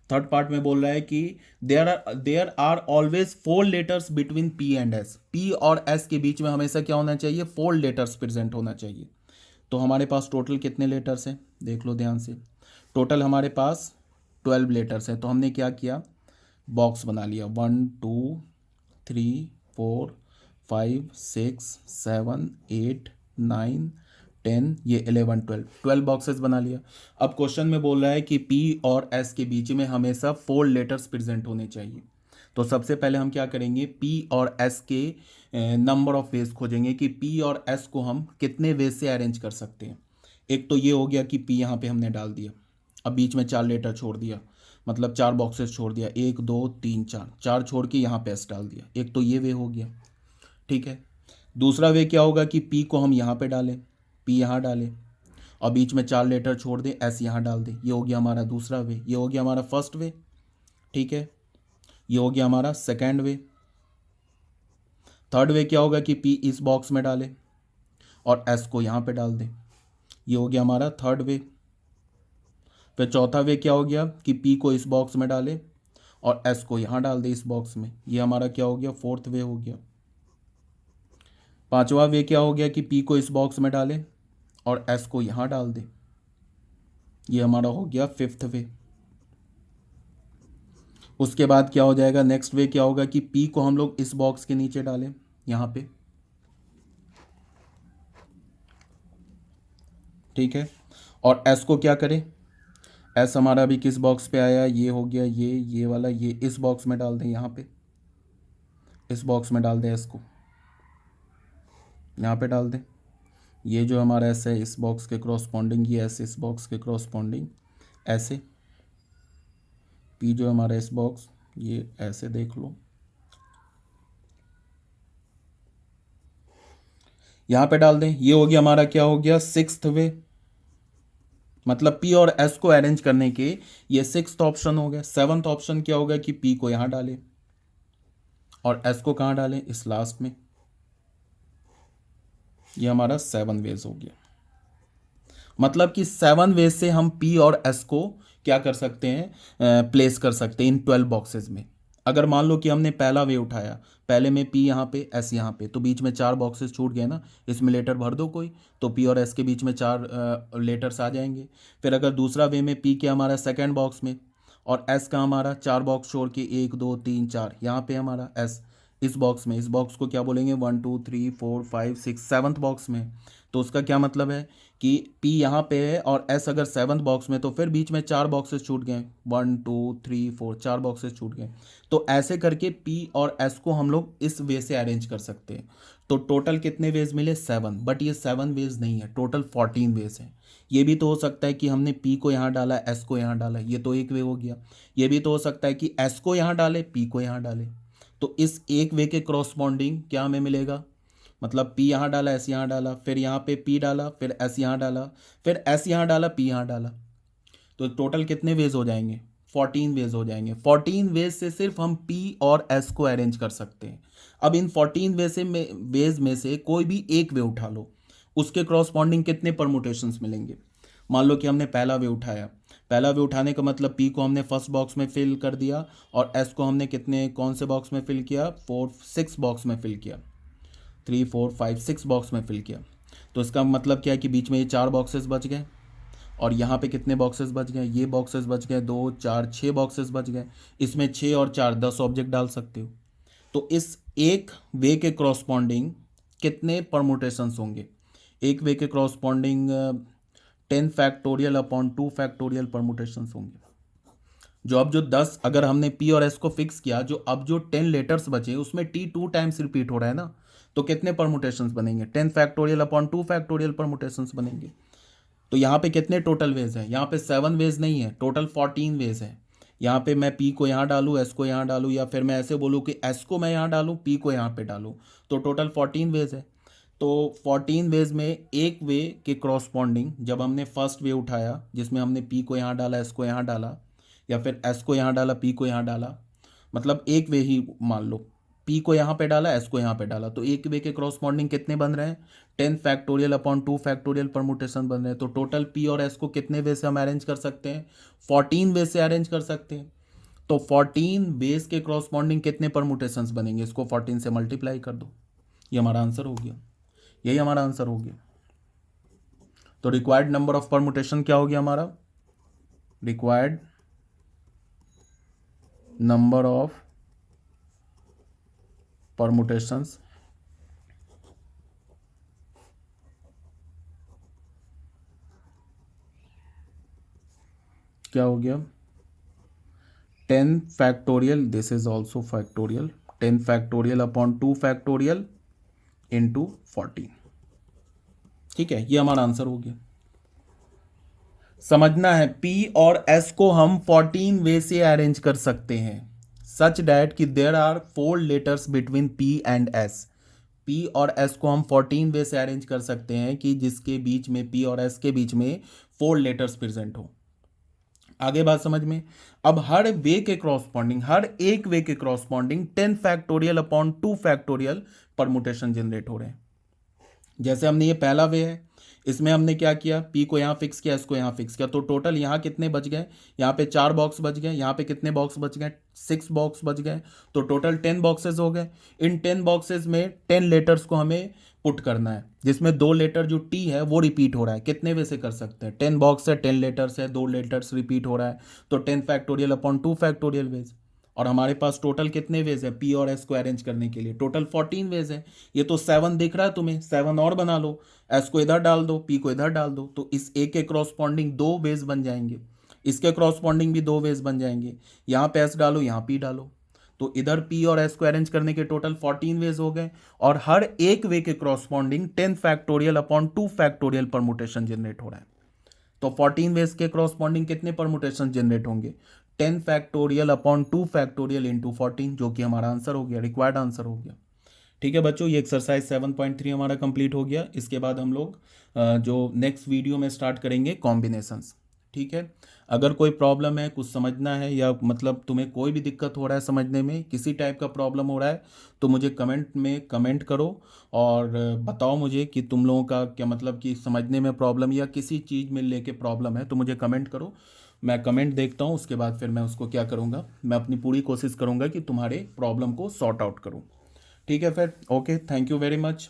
थर्ड पार्ट में बोल रहा है कि there are always 4 letters between P and S. P और एस के बीच में हमेशा क्या होना चाहिए? 4 लेटर्स प्रेजेंट होना चाहिए। तो हमारे पास टोटल कितने लेटर्स हैं? देख लो ध्यान से। टोटल हमारे पास 12 लेटर्स हैं। तो हमने क्या किया? बॉक्स बना लिया 1 2 3 4 5 6 7 8 9 10, ये 11 12 बॉक्सेस बना लिया। अब क्वेश्चन में बोल रहा है कि पी और एस के बीच में हमेशा 4 लेटर्स प्रेजेंट होने चाहिए। तो सबसे पहले हम क्या करेंगे? पी और एस के नंबर ऑफ वेज खोजेंगे कि पी और एस को हम कितने वेज से अरेंज कर सकते हैं। एक तो ये हो गया कि पी यहाँ पे हमने डाल दिया, अब बीच में 4 लेटर छोड़ दिया, मतलब 4 बॉक्सेस छोड़ दिया, 1 2 3 4 छोड़ के यहाँ पे एस डाल दिया। एक तो ये वे हो गया, ठीक है। दूसरा वे क्या होगा कि पी को हम यहाँ पे डालें, पी यहाँ डालें और बीच में 4 लेटर छोड़ दें, एस यहाँ डाल दें। ये हो गया हमारा दूसरा वे। ये हो गया हमारा फर्स्ट वे, ठीक है। ये हो गया हमारा सेकेंड वे। थर्ड वे क्या होगा कि पी इस बॉक्स में डालें और एस को यहाँ पे डाल दें। ये हो गया हमारा थर्ड वे। फिर चौथा वे क्या हो गया कि पी को इस बॉक्स में डालें और एस को यहाँ डाल दें इस बॉक्स में। ये हमारा क्या हो गया? फोर्थ वे हो गया। पांचवा वे क्या हो गया कि पी को इस बॉक्स में डालें और एस को यहाँ डाल दें। ये हमारा हो गया फिफ्थ वे। उसके बाद क्या हो जाएगा? नेक्स्ट वे क्या होगा कि पी को हम लोग इस बॉक्स के नीचे डालें यहाँ पे, ठीक है। और एस को क्या करें? एस हमारा भी किस बॉक्स पे आया? ये हो गया ये वाला, ये इस बॉक्स में डाल दें, यहाँ पे इस बॉक्स में डाल दें, एस को यहाँ पे डाल दें। ये जो हमारा एस है इस बॉक्स के क्रॉसपॉन्डिंग, ये एस इस बॉक्स के क्रॉसपॉन्डिंग ऐसे। पी जो हमारा इस बॉक्स, ये ऐसे देख लो, यहाँ पे डाल दें। ये हो गया हमारा क्या हो गया? सिक्स्थ वे। मतलब पी और एस को अरेंज करने के ये सिक्स्थ ऑप्शन हो गया। सेवंथ ऑप्शन क्या होगा कि पी को यहाँ डालें और एस को कहाँ डालें? इस लास्ट में। ये हमारा 7 वेज हो गया। मतलब कि 7 वेज से हम पी और एस को क्या कर सकते हैं? प्लेस कर सकते हैं इन 12 बॉक्सेस में। अगर मान लो कि हमने पहला वे उठाया, पहले में पी यहाँ पे, एस यहाँ पे, तो बीच में 4 बॉक्सेस छूट गए ना, इसमें लेटर भर दो कोई, तो पी और एस के बीच में 4 लेटर्स आ जाएंगे। फिर अगर दूसरा वे में पी के हमारा सेकेंड बॉक्स में और एस का हमारा 4 बॉक्स छोड़ के 1 2 3 4, यहाँ पे हमारा एस इस बॉक्स में, इस बॉक्स को क्या बोलेंगे 1 2 3 4 5 6 7th बॉक्स में। तो उसका क्या मतलब है कि P यहाँ पे है और S अगर 7th बॉक्स में, तो फिर बीच में 4 बॉक्सेस छूट गए, 1 2 3 4, 4 बॉक्सेस छूट गए। तो ऐसे करके P और S को हम लोग इस वे से अरेंज कर सकते हैं। तो टोटल कितने वेज मिले 7, बट ये 7 वेज नहीं है, टोटल 14 वेज है। ये भी तो हो सकता है कि हमने P को यहाँ डाला, S को यहाँ डाला, ये तो एक वे हो गया। ये भी तो हो सकता है कि S को यहाँ डाले, P को यहाँ डाले। तो इस एक वे के क्रॉसपॉन्डिंग क्या हमें मिलेगा, मतलब P यहाँ डाला, S यहाँ डाला, फिर यहाँ पे P डाला, फिर S यहाँ डाला, फिर S यहाँ डाला, P यहाँ डाला, तो टोटल कितने वेज हो जाएंगे 14 वेज हो जाएंगे। 14 वेज से सिर्फ हम P और S को अरेंज कर सकते हैं। अब इन 14 वेज में से कोई भी एक वे उठा लो, उसके क्रॉसपॉन्डिंग कितने परमुटेशंस मिलेंगे। मान लो कि हमने पहला वे उठाया, पहला वे उठाने का मतलब P को हमने फर्स्ट बॉक्स में फिल कर दिया और S को हमने कितने कौन से बॉक्स में फिल किया, 6 बॉक्स में फिल किया, 3 4 5 6 बॉक्स में फिल किया। तो इसका मतलब क्या है कि बीच में ये 4 बॉक्सेस बच गए और यहाँ पे कितने बॉक्सेस बच गए, ये बॉक्सेस बच गए 2 4 6 बॉक्सेस बच गए। इसमें 6 और 4 10 ऑब्जेक्ट डाल सकते हो। तो इस एक वे के क्रॉसपॉन्डिंग कितने परमुटेशंस होंगे, एक वे के corresponding 10 factorial upon 2 factorial permutations होंगे। जो अब जो 10 अगर हमने P और S को फिक्स किया, जो अब जो 10 लेटर्स बचे उसमें T 2 टाइम्स रिपीट हो रहा है ना, तो कितने परमुटेशंस बनेंगे, 10 फैक्टोरियल अपॉन 2 फैक्टोरियल परमुटेशंस बनेंगे। तो यहाँ पे कितने टोटल वेज हैं, यहाँ पे 7 वेज नहीं है, टोटल 14 वेज है। यहाँ पे मैं P को यहाँ डालूँ, S को यहाँ डालूँ, या फिर मैं ऐसे बोलूँ कि S को मैं यहाँ डालूँ, P को यहाँ पे डालूँ, तो टोटल 14 वेज है। तो 14 वेज में एक वे के क्रॉसपॉन्डिंग जब हमने फर्स्ट वे उठाया जिसमें हमने P को यहाँ डाला, S को यहाँ डाला, या फिर S को यहाँ डाला, P को यहाँ डाला, मतलब एक वे ही मान लो, P को यहाँ पे डाला, S को यहाँ पे डाला, तो एक वे के क्रॉसपॉन्डिंग कितने बन रहे हैं, 10 फैक्टोरियल अपॉन 2 फैक्टोरियल परमुटेशन बन रहे हैं। तो टोटल P और S को कितने वे से हम अरेंज कर सकते हैं, 14 वे से अरेंज कर सकते हैं। तो 14 बेस के क्रॉसपॉन्डिंग कितने परमुटेशंस बनेंगे, इसको 14 से मल्टीप्लाई कर दो, ये हमारा आंसर हो गया, यही हमारा आंसर हो गया। तो रिक्वायर्ड नंबर ऑफ परमुटेशन क्या हो गया हमारा, रिक्वायर्ड नंबर ऑफ परमुटेशंस क्या हो गया, 10 factorial, this is also factorial, 10 factorial upon 2 factorial into 14। ठीक है, ये हमारा आंसर हो गया। समझना है P और S को हम 14 वे से अरेंज कर सकते हैं, सच डैट कि there are 4 letters between P and S। P और S को हम 14 वे से अरेंज कर सकते हैं कि जिसके बीच में P और S के बीच में 4 लेटर्स प्रेजेंट हो। आगे बात समझ में। अब हर वे के क्रॉसपॉन्डिंग, हर एक वे के corresponding 10 factorial upon 2 factorial permutation generate हो रहे हैं। जैसे हमने ये पहला वे है, इसमें हमने क्या किया, P को यहाँ फिक्स किया, S को यहाँ फिक्स किया, तो टोटल यहाँ कितने बच गए, यहाँ पे 4 बॉक्स बच गए, यहाँ पे कितने बॉक्स बच गए, 6 बॉक्स बच गए, तो टोटल 10 बॉक्सेस हो गए। इन 10 बॉक्सेस में 10 लेटर्स को हमें पुट करना है, जिसमें 2 लेटर जो T है वो रिपीट हो रहा है। कितने वे से कर सकते हैं, 10 बॉक्स है, 10 लेटर्स है, 2 लेटर्स रिपीट हो रहा है, तो 10 फैक्टोरियल अपॉन 2 फैक्टोरियल वेज। और हमारे पास टोटल कितने वेज है P और S को अरेंज करने के लिए, टोटल 14 वेज है। ये तो 7 दिख रहा है तुम्हें, 7 और बना लो, S को इधर डाल दो, P को इधर डाल दो, तो इस A के क्रॉसपॉन्डिंग 2 वेज बन जाएंगे, इसके क्रॉसपॉन्डिंग भी 2 वेज बन जाएंगे। यहाँ पे S डालो, यहाँ P डालो, तो इधर P और S को अरेंज करने के टोटल 14 वेज हो गए। और हर एक वे के corresponding 10 factorial upon 2 factorial permutation generate हो रहा है। तो 14 वेज के क्रॉसपॉन्डिंग कितने परमुटेशन जनरेट होंगे, 10 फैक्टोरियल अपॉन 2 फैक्टोरियल इंटू 14, जो कि हमारा आंसर हो गया, रिक्वायर्ड आंसर हो गया। ठीक है बच्चों, ये एक्सरसाइज 7.3 हमारा कंप्लीट हो गया। इसके बाद हम लोग जो नेक्स्ट वीडियो में स्टार्ट करेंगे कॉम्बिनेशंस। ठीक है, अगर कोई प्रॉब्लम है, कुछ समझना है, या मतलब तुम्हें कोई भी दिक्कत हो रहा है समझने में, किसी टाइप का प्रॉब्लम हो रहा है, तो मुझे कमेंट में कमेंट करो और बताओ मुझे कि तुम लोगों का क्या मतलब कि समझने में प्रॉब्लम या किसी चीज़ में लेके प्रॉब्लम है, तो मुझे कमेंट करो। मैं कमेंट देखता हूँ, उसके बाद फिर मैं उसको क्या करूँगा, मैं अपनी पूरी कोशिश करूँगा कि तुम्हारे प्रॉब्लम को सॉर्ट आउट करूँ। ठीक है फिर, okay, thank you very much.